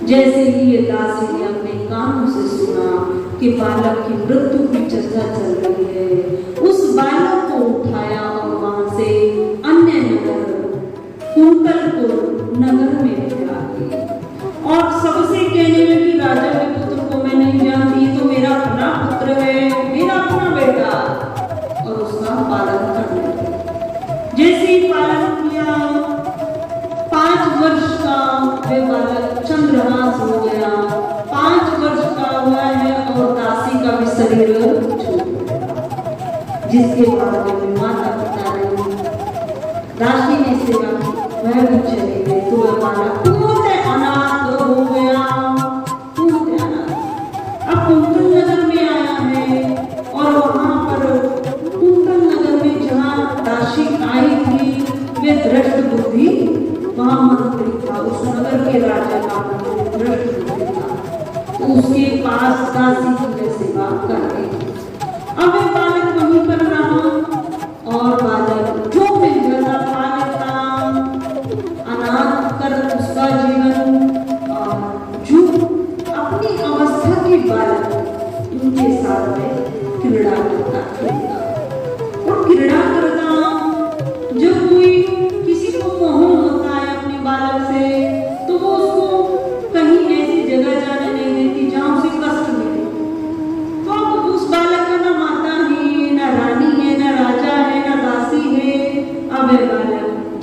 जैसे ही ये दासी ने अपने कानों से सुना कि बालक की मृत्यु की चर्चा चल रही है, उस बालक को उठाया और वहां से अन्य नगर कुंतलपुर नगर में भेजा दी और सबसे कहने लगी राजा के पुत्र को मैं नहीं जानती, तो मेरा अपना पुत्र है, मेरा अपना बेटा, और उसका पालन करने लगी। जैसे ही पालन किया 5 वर्ष का वे बालक चंद्रहास हो गया। 5 वर्ष का हुआ है और दासी का भी शरीर छूट गया। जिसके बाद में माता पिता ने दासी ने सेवा की, वह भी चले गए, तो वह बालक पूर्णतः अनाथ हो गया, पूर्णतः अनाथ। अब कुंतल नगर में आया है और वहां पर कुंतल नगर में जहाँ दासी आई थी, वे दृष्ट बुद्धि वहां मंत्री था, उस नगर के राजा का मंत्री दृष्ट बुद्धि था, तो उसके पास दासी की सेवा कर रही। अब वह बालक वहीं पर रहा और बालक जो मिल गया बालक का अनाथ कर उसका जीवन, और जो अपनी अवस्था के बालक उनके साथ में क्रीड़ा करता खेलता।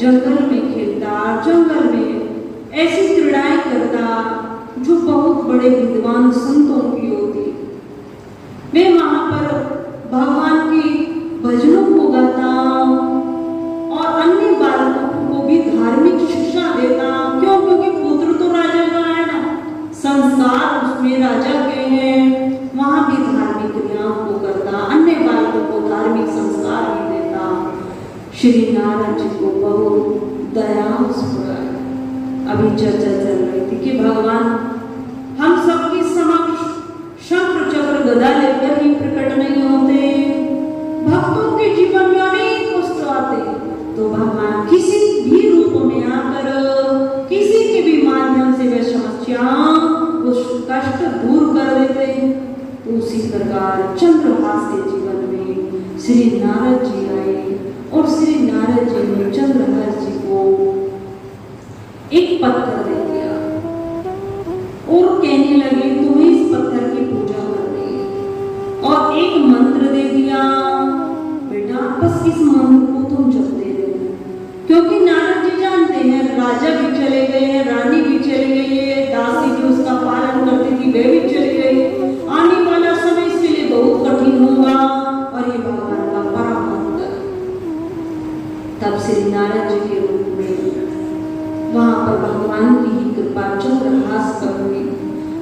जंगल में खेलता, जंगल में ऐसी क्रीड़ाएं करता जो बहुत बड़े विद्वान संतों की होती। वे वहां पर भगवान की भजनों को गाता और अन्य बालकों को भी धार्मिक शिक्षा देता। क्यों? क्योंकि पुत्र तो राजा का है ना, संस्कार उसमें राजा के हैं, वहां भी धार्मिक क्रियाओं को करता, अन्य बालकों को धार्मिक संस्कार भी देता। श्री नारद जी को बहुत दया हुआ। अभी चर्चा चल रही थी कि भगवान हम सबके समक्ष शंख चक्र गदा लेकर ही प्रकट नहीं होते, भक्तों के जीवन में अनेक कष्ट आते, तो भगवान किसी भी रूप में आकर किसी के भी माध्यम से वे समस्या उस कष्ट दूर कर देते। तो उसी प्रकार चंद्रहास के जीवन में श्री नारद जी आए और श्री नारद जी ने चंद्रहास जी को एक पत्थर दे दिया और कहने लगे तुम्हें इस पत्थर की पूजा करनी है, और एक मंत्र दे दिया, बेटा बस इस मंत्र को तुम जपते रहो। क्योंकि नारद जी जानते हैं राजा भी चले गए हैं, रानी भी चली गई है, दासी जो उसका पालन करती थी वे भी चली गई, आने वाला समय इसके लिए बहुत कठिन होगा और ये भगवान का परम भक्त। तब श्री नारद जी के रूप में वहां पर भगवान की ही कृपा चंद्रहास पर हुई।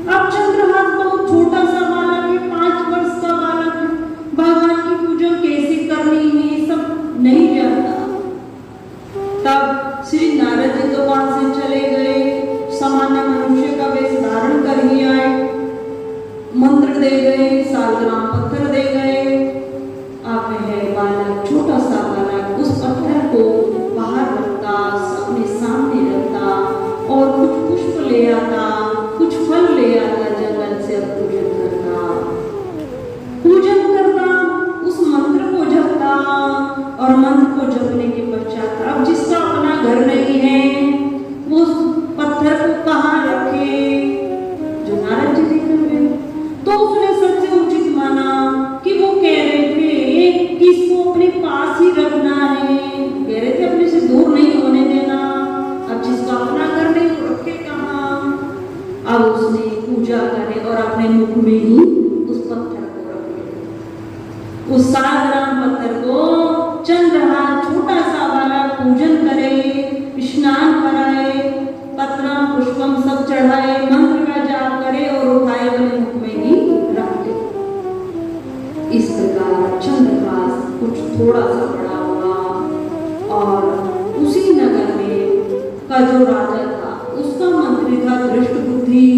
अब चंद्रहास बहुत छोटा सा बालक है, 5 वर्ष का बालक है, भगवान की पूजा कैसे करनी है सब नहीं जानता। तब श्री नारद जी तो वहां से चले गए, सामान्य मनुष्य का वेश धारण कर ही आए, मंत्र दे गए, सालग्राम पत्थर दे गए। अब है बालक, छोटा सा बालक उस पत्थर को बाहर रखता, अपने सामने रखता और कुछ पुष्प ले आता, कुछ फल ले आता जंगल से, पूजन करता, उस मंत्र को जपता और मंत्र को जपने के पश्चात अब जिसका अपना घर नहीं है वो पत्थर को कहाँ रखे, जो नारद जी देख रहे, तो उसने सबसे उचित माना कि वो कह रहे थे कि इसको अपने पास ही रखना है, कह रहे थे अपने से दूर नहीं होने देना। अब जिसका अपना घर नहीं वो रखे कहाँ? अब उसने पूजा करे और अपने मुख में ही उस पत्थर को रखे, उस सालग्राम पत्थर को चंद्रहास छोटा सा वाला पूजन करे, स्नान कराए, पत्रम पुष्पम सब चढ़ाए, मंत्र का जाप करे और उठाए अपने मुख में ही रख दे। इस प्रकार चंद्रहास कुछ थोड़ा सा बड़ा हुआ और उसी नगर में का जो राजा था उसका मंत्री था दृष्ट बुद्धि।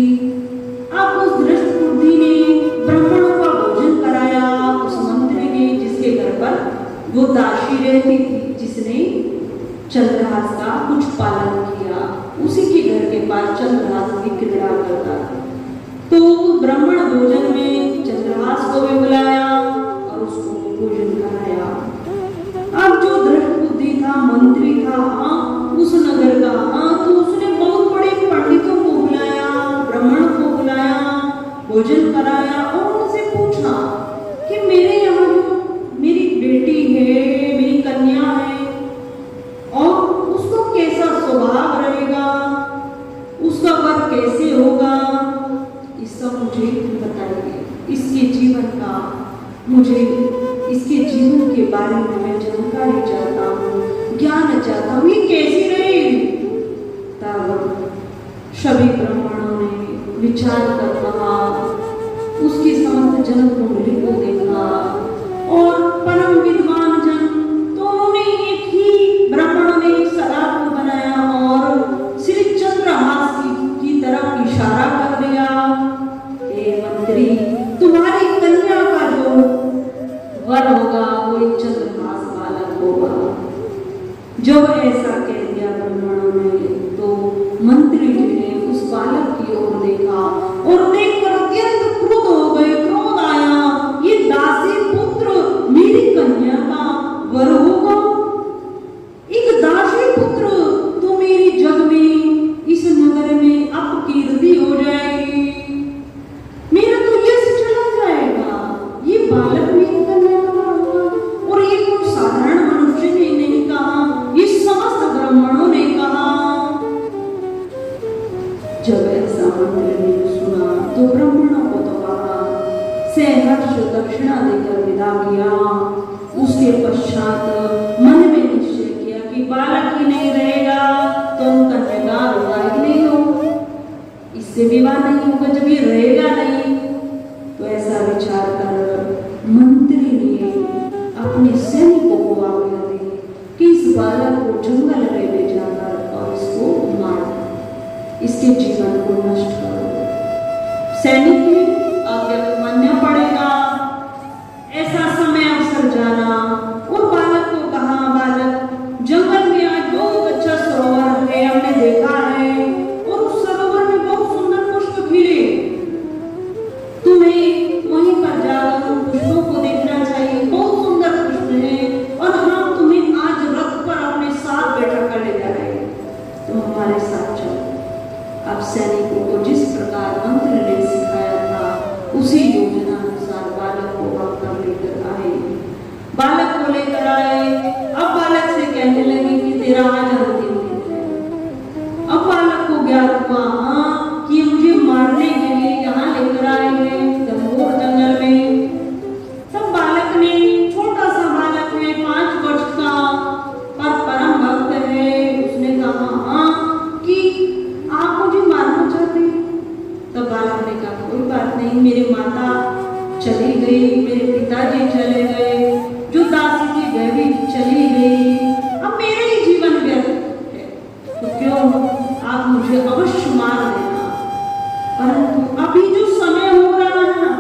अब उस दृष्ट बुद्धि ने ब्राह्मणों का भोजन कराया उस मंत्री ने, जिसके घर पर वो दासी रहती थी, जिसने चंद्रहास का कुछ पालन किया, उसी के घर के पास चंद्रहास की क्रीड़ा करता था। तो ब्राह्मण भोजन में चंद्रहास को भी बुलाया और उसको भोजन कराया। अब जो दृष्ट बुद्धि था, मंत्री था उस नगर का, तो उसने बहुत बड़े पंडितों को बुलाया, ब्राह्मण को बुलाया, भोजन कराया और उनसे पूछा कि मेरे यहाँ जो मेरी बेटी है, मेरी कन्या है, और उसका कैसा स्वभाव रहेगा, उसका वर कैसे होगा, इस सब मुझे बताइए। इसके जीवन का मुझे इसके जीवन के बारे में मैं जानकारी चाहता हूँ, ज्ञान चाहता हूँ, ये कैसी रहेगी। तब सभी ब्राह्मणों ने विचार कर कहा, उसकी समस्त जनक कुंडली को देखा और परम विद्वान जन, तो उन्होंने एक ही ब्राह्मणों ने एक सलाह को बनाया और श्री चंद्रहास की तरफ इशारा कर दिया, हे मंत्री तुम्हारी कन्या का जो वर होगा वो एक चंद्रहास बालक होगा। जब ऐसा कह दिया ब्राह्मणों ने, तो मंत्री जी ने उस बालक की ओर देखा और देखकर अत्यंत क्रोध हो गए, क्रोध आया, ये दासी पुत्र मेरी कन्या का वर होगा, एक दासी पुत्र तो मेरी जग में इस नगर में अपकीर्ति हो जाएगी, मेरा तो यश चला जाएगा, ये बालक मेरी कन्या का वर होगा। और ये कोई साधारण मनुष्य ने नहीं कहा, ये समस्त उसके पश्चात मन में निश्चय किया कि बालक ही नहीं रहेगा तो उनका कन्यादान होगा ही नहीं होगा, इससे विवाह नहीं होगा जब ये रहेगा नहीं। तो ऐसा विचार कर मंत्री ने अपने सैनिकों को आज्ञा दी कि इस बालक को जंगल में ले जाकर और इसको मार दो, इसके जीवन को नष्ट करो। सैनिक ने आज्ञा को मानना पड़ेगा। ऐसा समय अवसर जाना और बालक को कहा, बालक जंगल में आज बहुत अच्छा सरोवर है, हमने देखा है और उस सरोवर में बहुत सुंदर पुष्प खिले, तुम्हें वहीं पर जाकर उन पुष्पों को देखना चाहिए, बहुत सुंदर पुष्प है और हम तुम्हें आज रथ पर अपने साथ बैठा कर ले जा रहे हैं, तुम हमारे साथ चलो। अब सैनिकों को जिस प्रकार मंत्र ने सिखाया था उसी योजना अनुसार बालक को वहां पर लेकर आए। बालक को लेकर आए, अब बालक से कहने लगे कि तेरा आज अंतिम दिन है। अब बालक को ज्ञात हुआ कि मुझे मारने के लिए यहाँ लेकर आए हैं घनघोर जंगल में। तब बालक ने, छोटा सा बालक है 5 वर्ष का पर परम भक्त है, उसने कहा कि आप मुझे मारना चाहते हैं। तब बालक ने कहा कोई बात नहीं, मेरी माता चली गई, मेरे पिताजी चले गए, जो दासी थी वह भी चली गई, अब मेरा ही जीवन व्यर्थ है, तो क्यों आप मुझे अवश्य मार देना। परंतु अभी जो समय हो रहा है ना,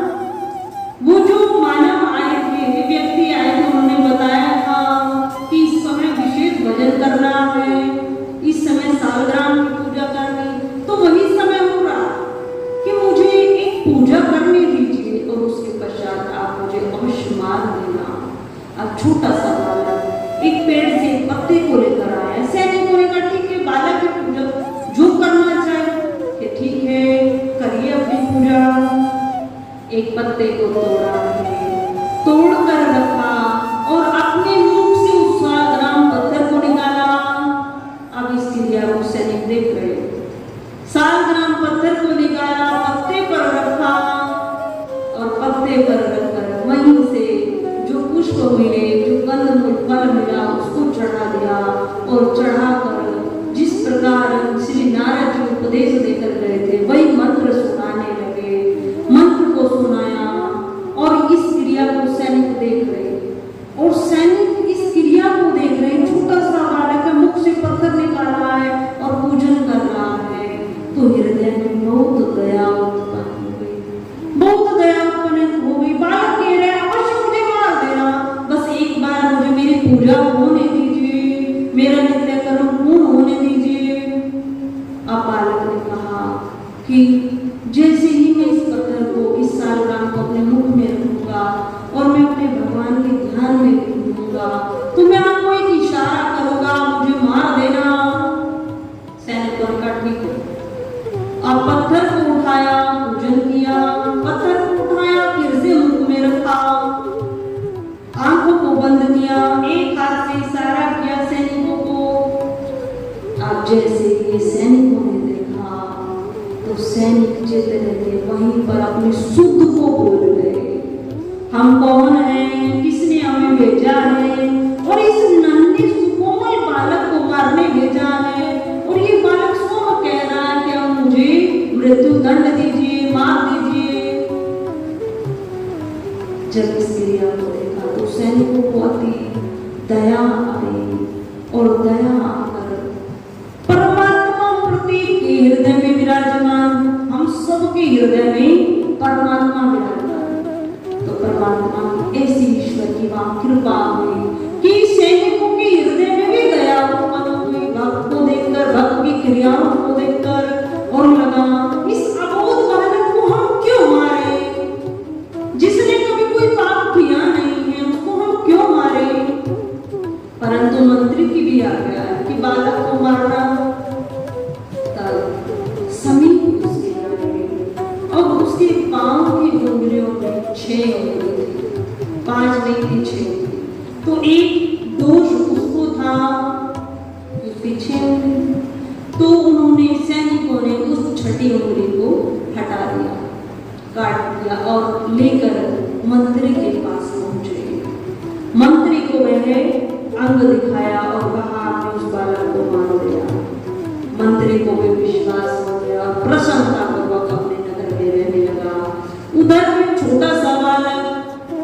वो जो मानव आए थे, व्यक्ति आए थे, उन्होंने बताया था कि इस समय विशेष भजन करना है, इस समय सालग्राम की पूजा करनी, तो वही समय हो रहा कि मुझे एक पूजा करने दीजिए और उसके पश्चात आप मुझे अवश्य मार देना। अब छोटा सा बालक एक पेड़ से पत्ते को लेकर आया, सैनिकों ने कहा ठीक है, बालक की पूजा जो करना चाहिए कि ठीक है करिए अपनी पूजा। एक पत्ते को तोड़ा, तोड़ कर रखा और अपने मुंह से उस सालग्राम पत्थर को निकाला। अब इस क्रिया को सैनिक देख रहे, सालग्राम पत्थर को निकाला, पत्ते पर रखा और पत्ते पर रखकर वहीं से जो पुष्प मिले, जो फल मिला उसको चढ़ा दिया और चढ़ाकर जिस प्रकार श्री नारद जी उपदेश देकर गए थे वही मंत्र सुनाने लगे। मंत्र को सुनाया और इस क्रिया को सैनिक देख रहे और सैनिक इस क्रिया को देख रहे, छोटा सा बालक मुख से पत्थर निकाल रहा है और पूजन कर रहा है, तो हृदय में बहुत दया उत्पन्न हो गई, बहुत दया उत्पन्न हो गई। बालक कह रहे अवश्य मुझे मार देना, बस एक बार मुझे मेरी पूजा होने दीजिए, मेरा नित्य कर्म पूर्ण होने दीजिए। अब बालक ने कहा कि जैसे ही मैं इस पत्थर को, इस सालग्राम को अपने मुख में रखूंगा और मैं अपने भगवान के ध्यान में डूबूंगा तो मैं आपको एक इशारा करूंगा, मुझे मार देना। सैनिकों ने कहा ठीक है। अब पत्थर को उठाया, पूजन किया, पत्थर को उठाया, फिर से मुख में रखा, आंखों को बंद किया, एक हाथ से इशारा किया सैनिकों को। अब जैसे ये सैनिकों ने देखा तो सैनिक चेतन थे, वहीं पर अपने शुद्ध को बोल गए, हम कौन हैं, किसने हमें भेजा है और इस नन्हे सुकोमल बालक को मारने भेजा है। और ये बालक स्वयं कह रहा है कि अब मुझे मृत्यु दंड दीजिए, मार दीजिए। जब इस क्रिया को देखा तो सैनिकों को अति दया आई और दया आकर परमात्मा प्रति के हृदय में विराजमान, हम सबके हृदय में परमात्मा विराजमान, तो परमात्मा की ऐसी ईश्वर की वहां कृपा हुई कि सैनिकों के हृदय में भी दया उत्पन्न हुई, भक्त को देखकर, भक्त की क्रियाओं को देखकर, और लगा इस अबोध बालक को हम क्यों मारे, जिसने कभी कोई पाप किया नहीं है उसको हम क्यों मारे। परंतु मंत्री की भी आज्ञा है कि बालक को मारना। तब समीप उसके आए और उसके पांव की उंगलियों में 6 उंगली थी, 5 नहीं थी 6 थी, तो एक दोष उसको था, उसकी 6 उंगली, तो उन्होंने, सैनिकों ने उस 6ठी उंगली को हटा दिया, काट दिया और लेकर मंत्री के पास पहुंचे। वह अंग दिखाया और कहा आपने उस बालक को मार दिया। मंत्री को भी विश्वास हो गया, प्रसन्नता पूर्वक अपने नगर में रहने लगा। उधर में छोटा सा बालक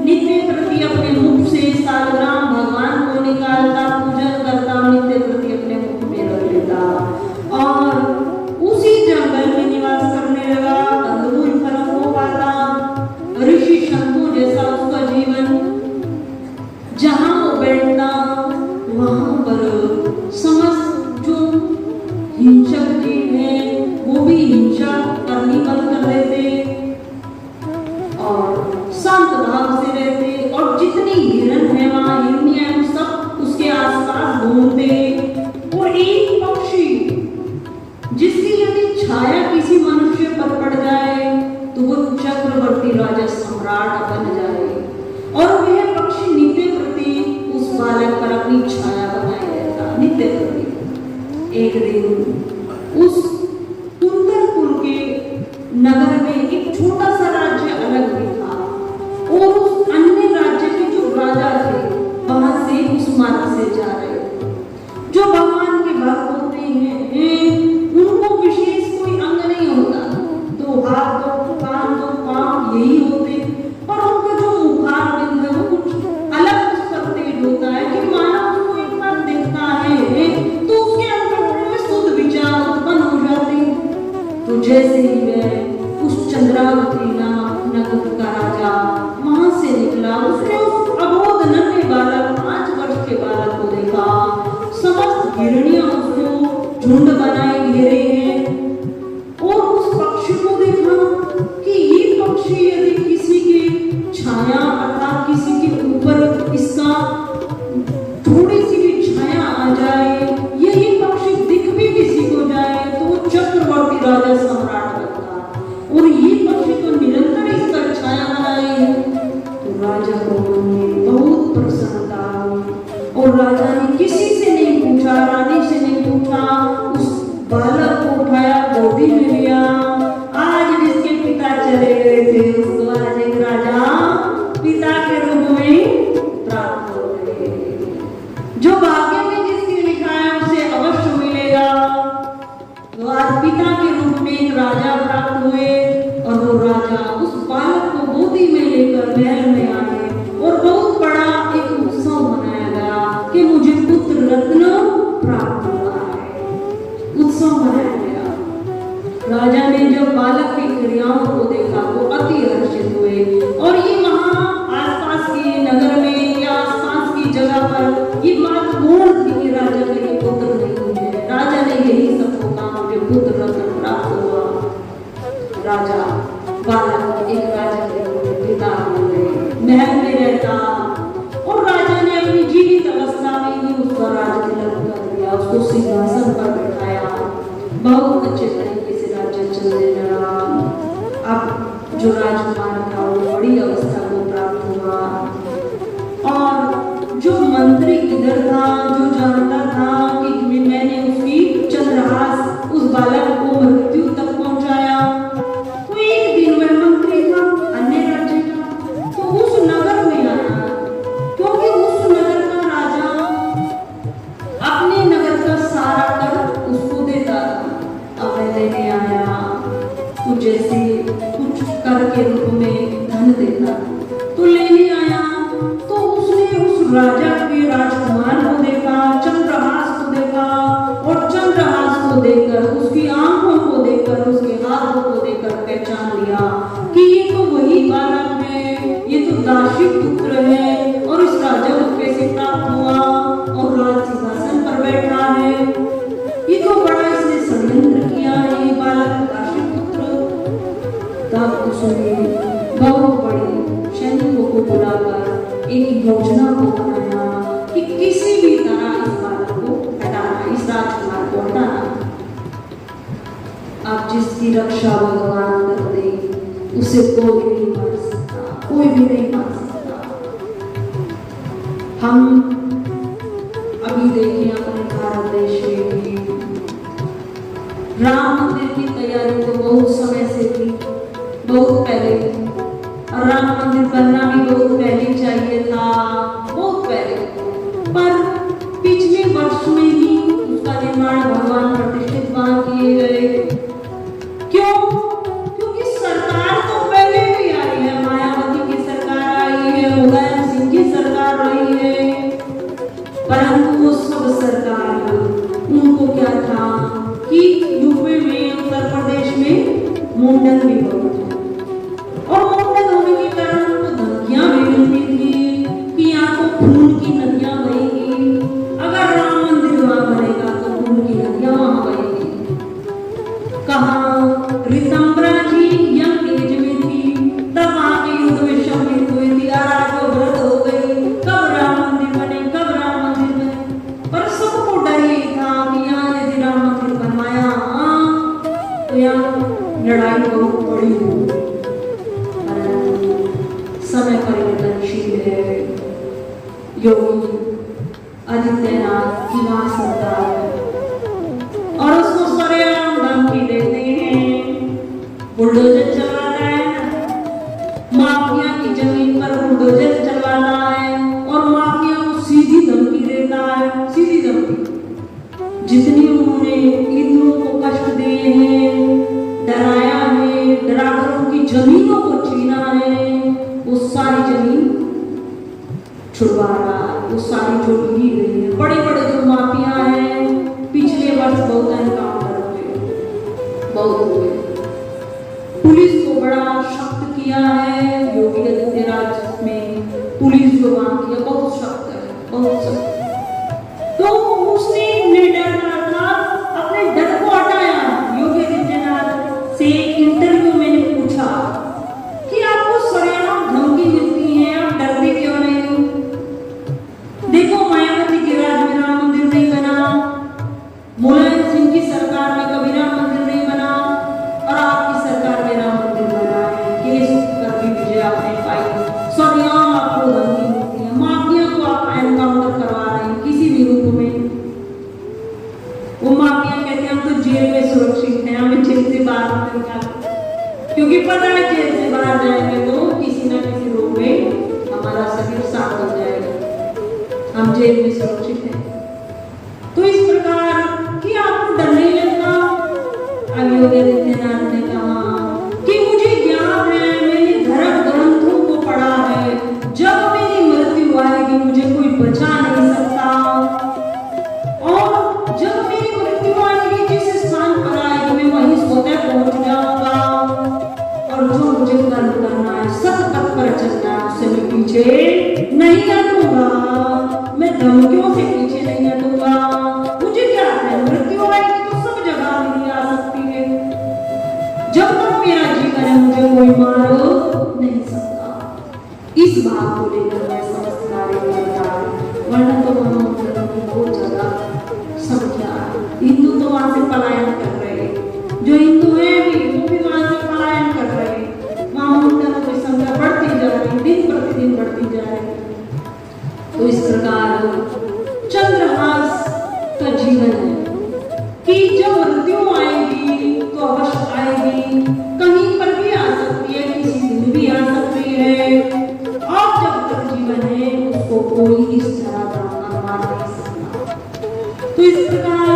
नित्य प्रति अपने मुख से सालग्राम भगवान को निकालता, पूजन करता, नित्य प्रति अपने मुख में रख लेता और उसी जंगल में निवास करने लगा। कंदमूल फलों को खाता, ऋषि शंभु जैसा उसका जीवन। जहां वो बैठता वहां पर समस्त जो हिंसक जीव है वो भी हिंसा करनी बंद कर देते और शांत भाव से रहते। और जितनी हिरण है वहां हिरनियां सब उसके आसपास घूमते। और एक पक्षी जिसकी यदि छाया किसी मनुष्य पर पड़ जाए तो वो चक्रवर्ती राजा सम्राट बन जाए। और वह पक्षी नित्य प्रति उस बालक पर अपनी छाया बनाए रहता, नित्य प्रति। एक दिन उस कुंदरपुर के नगर में एक छोटा सा राज्य अलग भी था और उस अन्य राज्य के जो राजा थे वहां से उस मार्ग से जा रहे जो भगवान के भक्त होते हैं उनको विशेष कोई अंग नहीं होता, दो हाथ दो कान दो पांव यही होते, पर उनका जो मुखार बिंद है वो कुछ अलग उस पर तेज होता है कि मानो उसको एक बार देखता है तो उसके अंदर में शुद्ध विचार उत्पन्न हो जाते। तो जैसे ही वह उस चंद्रावती नामक नगर का राजा वहां से निकला, उसने उस अबोध नन्हे बालक 5 वर्ष के बालक को देखा। समस्त हिरनियां उसको झुंड बनाए घेरे हैं और उस पक्षी को देखा कि ये पक्षी यदि किसी की छाया अर्थात किसी के ऊपर इसका थोड़ी सी भी छाया आ जाए या ये पक्षी दिख भी किसी को जाए तो चक्रवर्ती राजा सम्राट बनता और ये पक्षी तो निरंतर इस पर छाया बनाए। तो राजा को बहुत प्रसन्नता हुई और राजा ने किसी से नहीं पूछा, रानी से नहीं पूछा, उस बालक को उठाया, गोदी में लिया। आज जिसके पिता चले गए थे उसको आज एक राजा पिता के रूप में प्राप्त हो गए। जो भाग्य में जिसके लिखा है उसे अवश्य मिलेगा। तो आज पिता के रूप में एक राजा प्राप्त हुए और वो राजा उस बालक को गोदी में लेकर महल में आए और बहुत बड़ा एक उत्सव मनाया गया कि मुझे पुत्र रत्न प्राप्त हुआ है। उत्सव मनाया गया। राजा ने जब बालक की क्रियाओं को देखा तो अति हर्षित हुए और ये वहां आसपास के नगर में या आसपास की जगह पर ये बात पूर्ण थी कि राजा के लिए पुत्र नहीं है। राजा ने यही सबको कहा मुझे पुत्र रत्न प्राप्त हुआ। राजा बालक एक राजा के पिता बन गए, महल में रहता और राजा ने अपनी जीवित अवस्था में ही उसका राज तिलक कर दिया, उसको सिंहासन पर बैठाया। बहुत अच्छे तरीके से राज्य चलने लगा। अब जो राजकुमार था वो बड़ी अवस्था को प्राप्त हुआ और जो मंत्री इधर था जो जानता था कि मैंने उसकी चंद्रहास उस बालक को मृत्यु तक पहुंचाया। तो एक दिन वह मंत्री था अन्य राज्य का तो उस नगर में आया क्योंकि उस नगर का राजा अपने नगर का सारा कर उसको देता था। अब वह लेने आया तो जैसे कुछ कर के रूप में धन देता तो लेने आया तो उसने उस राजा के राजकुमार को देखा, चंद्रहास को देखा और चंद्रहास को देखकर उसकी आंखों को देखकर उसके हाथों को देखकर पहचान लिया कि ये तो वही बालक है, ये तो दासी पुत्र है और इस राजा को कैसे प्राप्त हुआ और राज सिंहासन पर बैठा है। ये तो बड़ा इसने षड्यंत्र किया है ये बालक दासी पुत्र। तब उसने बहुत बड़ी सैनिकों को बुलाकर एक योजना को बनाया कि किसी भी तरह इस बालक को हटाना, इस राजकुमार को हटाना। अब जिसकी रक्षा भगवान कर दे उसे कोई नहीं मार सकता, कोई भी नहीं मार सकता। हम अभी देखें अपने भारत देश में भी राम मंदिर की तैयारी तो बहुत समय से थी, बहुत पहले और राम मंदिर बनना भी बहुत पहले चाहिए था, बहुत पहले। परंतु वो सब सरकार उनको क्या था कि यूपी में, उत्तर प्रदेश में मुंडन भी बहुत है और मुंडन होने के कारण उनको धमकियां भी मिलती थी कि यहाँ तो खून की नदियां बहेगी, अगर राम मंदिर वहां बनेगा तो खून की नदियां वहां बहेगी। कहाँ रितंबरा जी यंग एज में थी, तब आके युद्ध में शहीद हुई थी, आराधो व्रत हो गई, कब राम मंदिर बने, कब राम मंदिर बने। पर सबको डर ये था कि यहाँ यदि राम मंदिर बनवाया तो यहाँ लड़ाई बहुत बड़ी हो। समय परिवर्तनशील है, योगी आदित्यनाथ की वहां सरकार है और उसको सरेआम धमकी देते हैं, बुलडोजर चलाना है, माफिया की जमीन पर बुलडोजर चलाना है और माफिया को सीधी धमकी देता है, सीधी धमकी। जितनी उन्होंने हिंदुओं को कष्ट दिए हैं, डराया है, डराकर उनकी जमीनों को छीना है, वो सारी जमीन छुड़वा रहा है, वो सारी जो ली गई है। बड़े बड़े जो माफिया हैं, पिछले वर्ष बहुत एनकाउंटर हुए, बहुत हुए। पुलिस को बड़ा सख्त किया है योगी आदित्यनाथ में, पुलिस को वहां किया बहुत सख्त है, बहुत सख्त। तो उसने निडर था, अपने डर को हटाया। योगी आदित्यनाथ से इंटरव्यू में पूछा कि आपको सरेआम धमकी मिलती है, आप डरते क्यों नहीं? देखो मायावती के राज में राम मंदिर नहीं बना, मुलायम सिंह की सरकार में कभी राम मंदिर नहीं बना और आपकी सरकार में राम मंदिर बना है। केस कर भी विजय आपने पाई, सरेआम आपको धमकी मिलती है, माफिया को आप एनकाउंटर करवा रहे हैं किसी भी रूप में। वो माफिया कहते हैं हम तो जेल में सुरक्षित हैं, हमें जेल से बाहर मत निकालो, क्योंकि पता है जेल से बाहर जाएंगे तो किसी न किसी रूप में हमारा शरीर साफ हो जाएगा, हम जेल में सुरक्षित हैं। तो इस प्रकार कि आपको डर नहीं लगता? योगी आदित्यनाथ ने कहा कि मुझे ज्ञान है, मैंने धर्म ग्रंथों को पढ़ा है, जब मेरी मृत्यु आएगी मुझे कोई बचा नहीं सकता और जब मेरी मृत्यु आएगी जिस स्थान पर आएगी मैं वहीं स्वतः पहुंच जाऊंगा और जो मुझे कर्म करना है, सत पथ पर चलना है, उससे मैं पीछे नहीं हटूंगा, मैं धमकियों से पीछे नहीं हटूंगा। मुझे क्या है, मृत्यु आएगी तो सब जगह मेरी आ सकती है, जब तक मेरा जीवन है मुझे कोई मार नहीं सकता। इस बात को लेकर मैं समस्त कार्यकर्ता, वरना तो वहां की बहुत ज्यादा संख्या, हिंदू तो वहां से पलायन कर रहे हैं, जो हिंदू है वो भी वहां से पलायन कर रहे हैं, वहां मुंडनों की संख्या बढ़ती जा रही है, दिन प्रतिदिन बढ़ती जा रही है। तो इस प्रकार चंद्रहास का जीवन है कि जब मृत्यु आएगी तो अवश्य आएगी, कहीं पर भी आ सकती है, किसी दिन भी आ सकती है और जब तक जीवन है उसको कोई इस तरह का मार नहीं सकता। तो इस प्रकार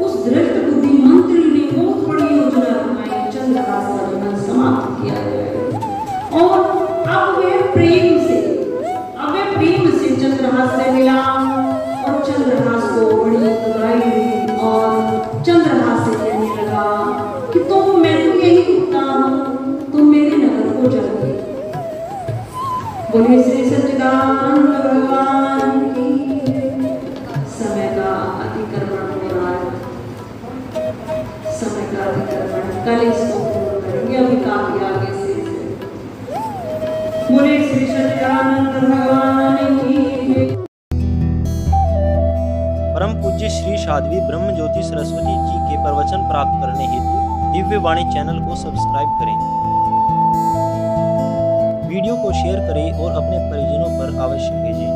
उस दृष्ट बुद्धि मंत्री ने बहुत बड़ी योजना बनाई, चंद्रहास का जीवन समाप्त किया जाए और अब वे प्रेम से चंद्रहास से मिला और चंद्रहास को बड़ी खुदाई हुई और चंद्रहास से कहने लगा कि तुम, मैं तो यही रुकता हूँ, तुम मेरे नगर को जाइए। बोले श्री सच्चिदानंद भगवान की। समय का अतिक्रमण हो रहा है, समय का अतिक्रमण, कल इसको पूर्ण करेंगे, अभी काफी आगे से। बोले श्री सच्चिदानंद भगवान की। परम पूज्य श्री साध्वी ब्रह्म ज्योति सरस्वती जी के प्रवचन प्राप्त करने हेतु दिव्य वाणी चैनल को सब्सक्राइब करें, वीडियो को शेयर करें और अपने परिजनों पर अवश्य भेजें।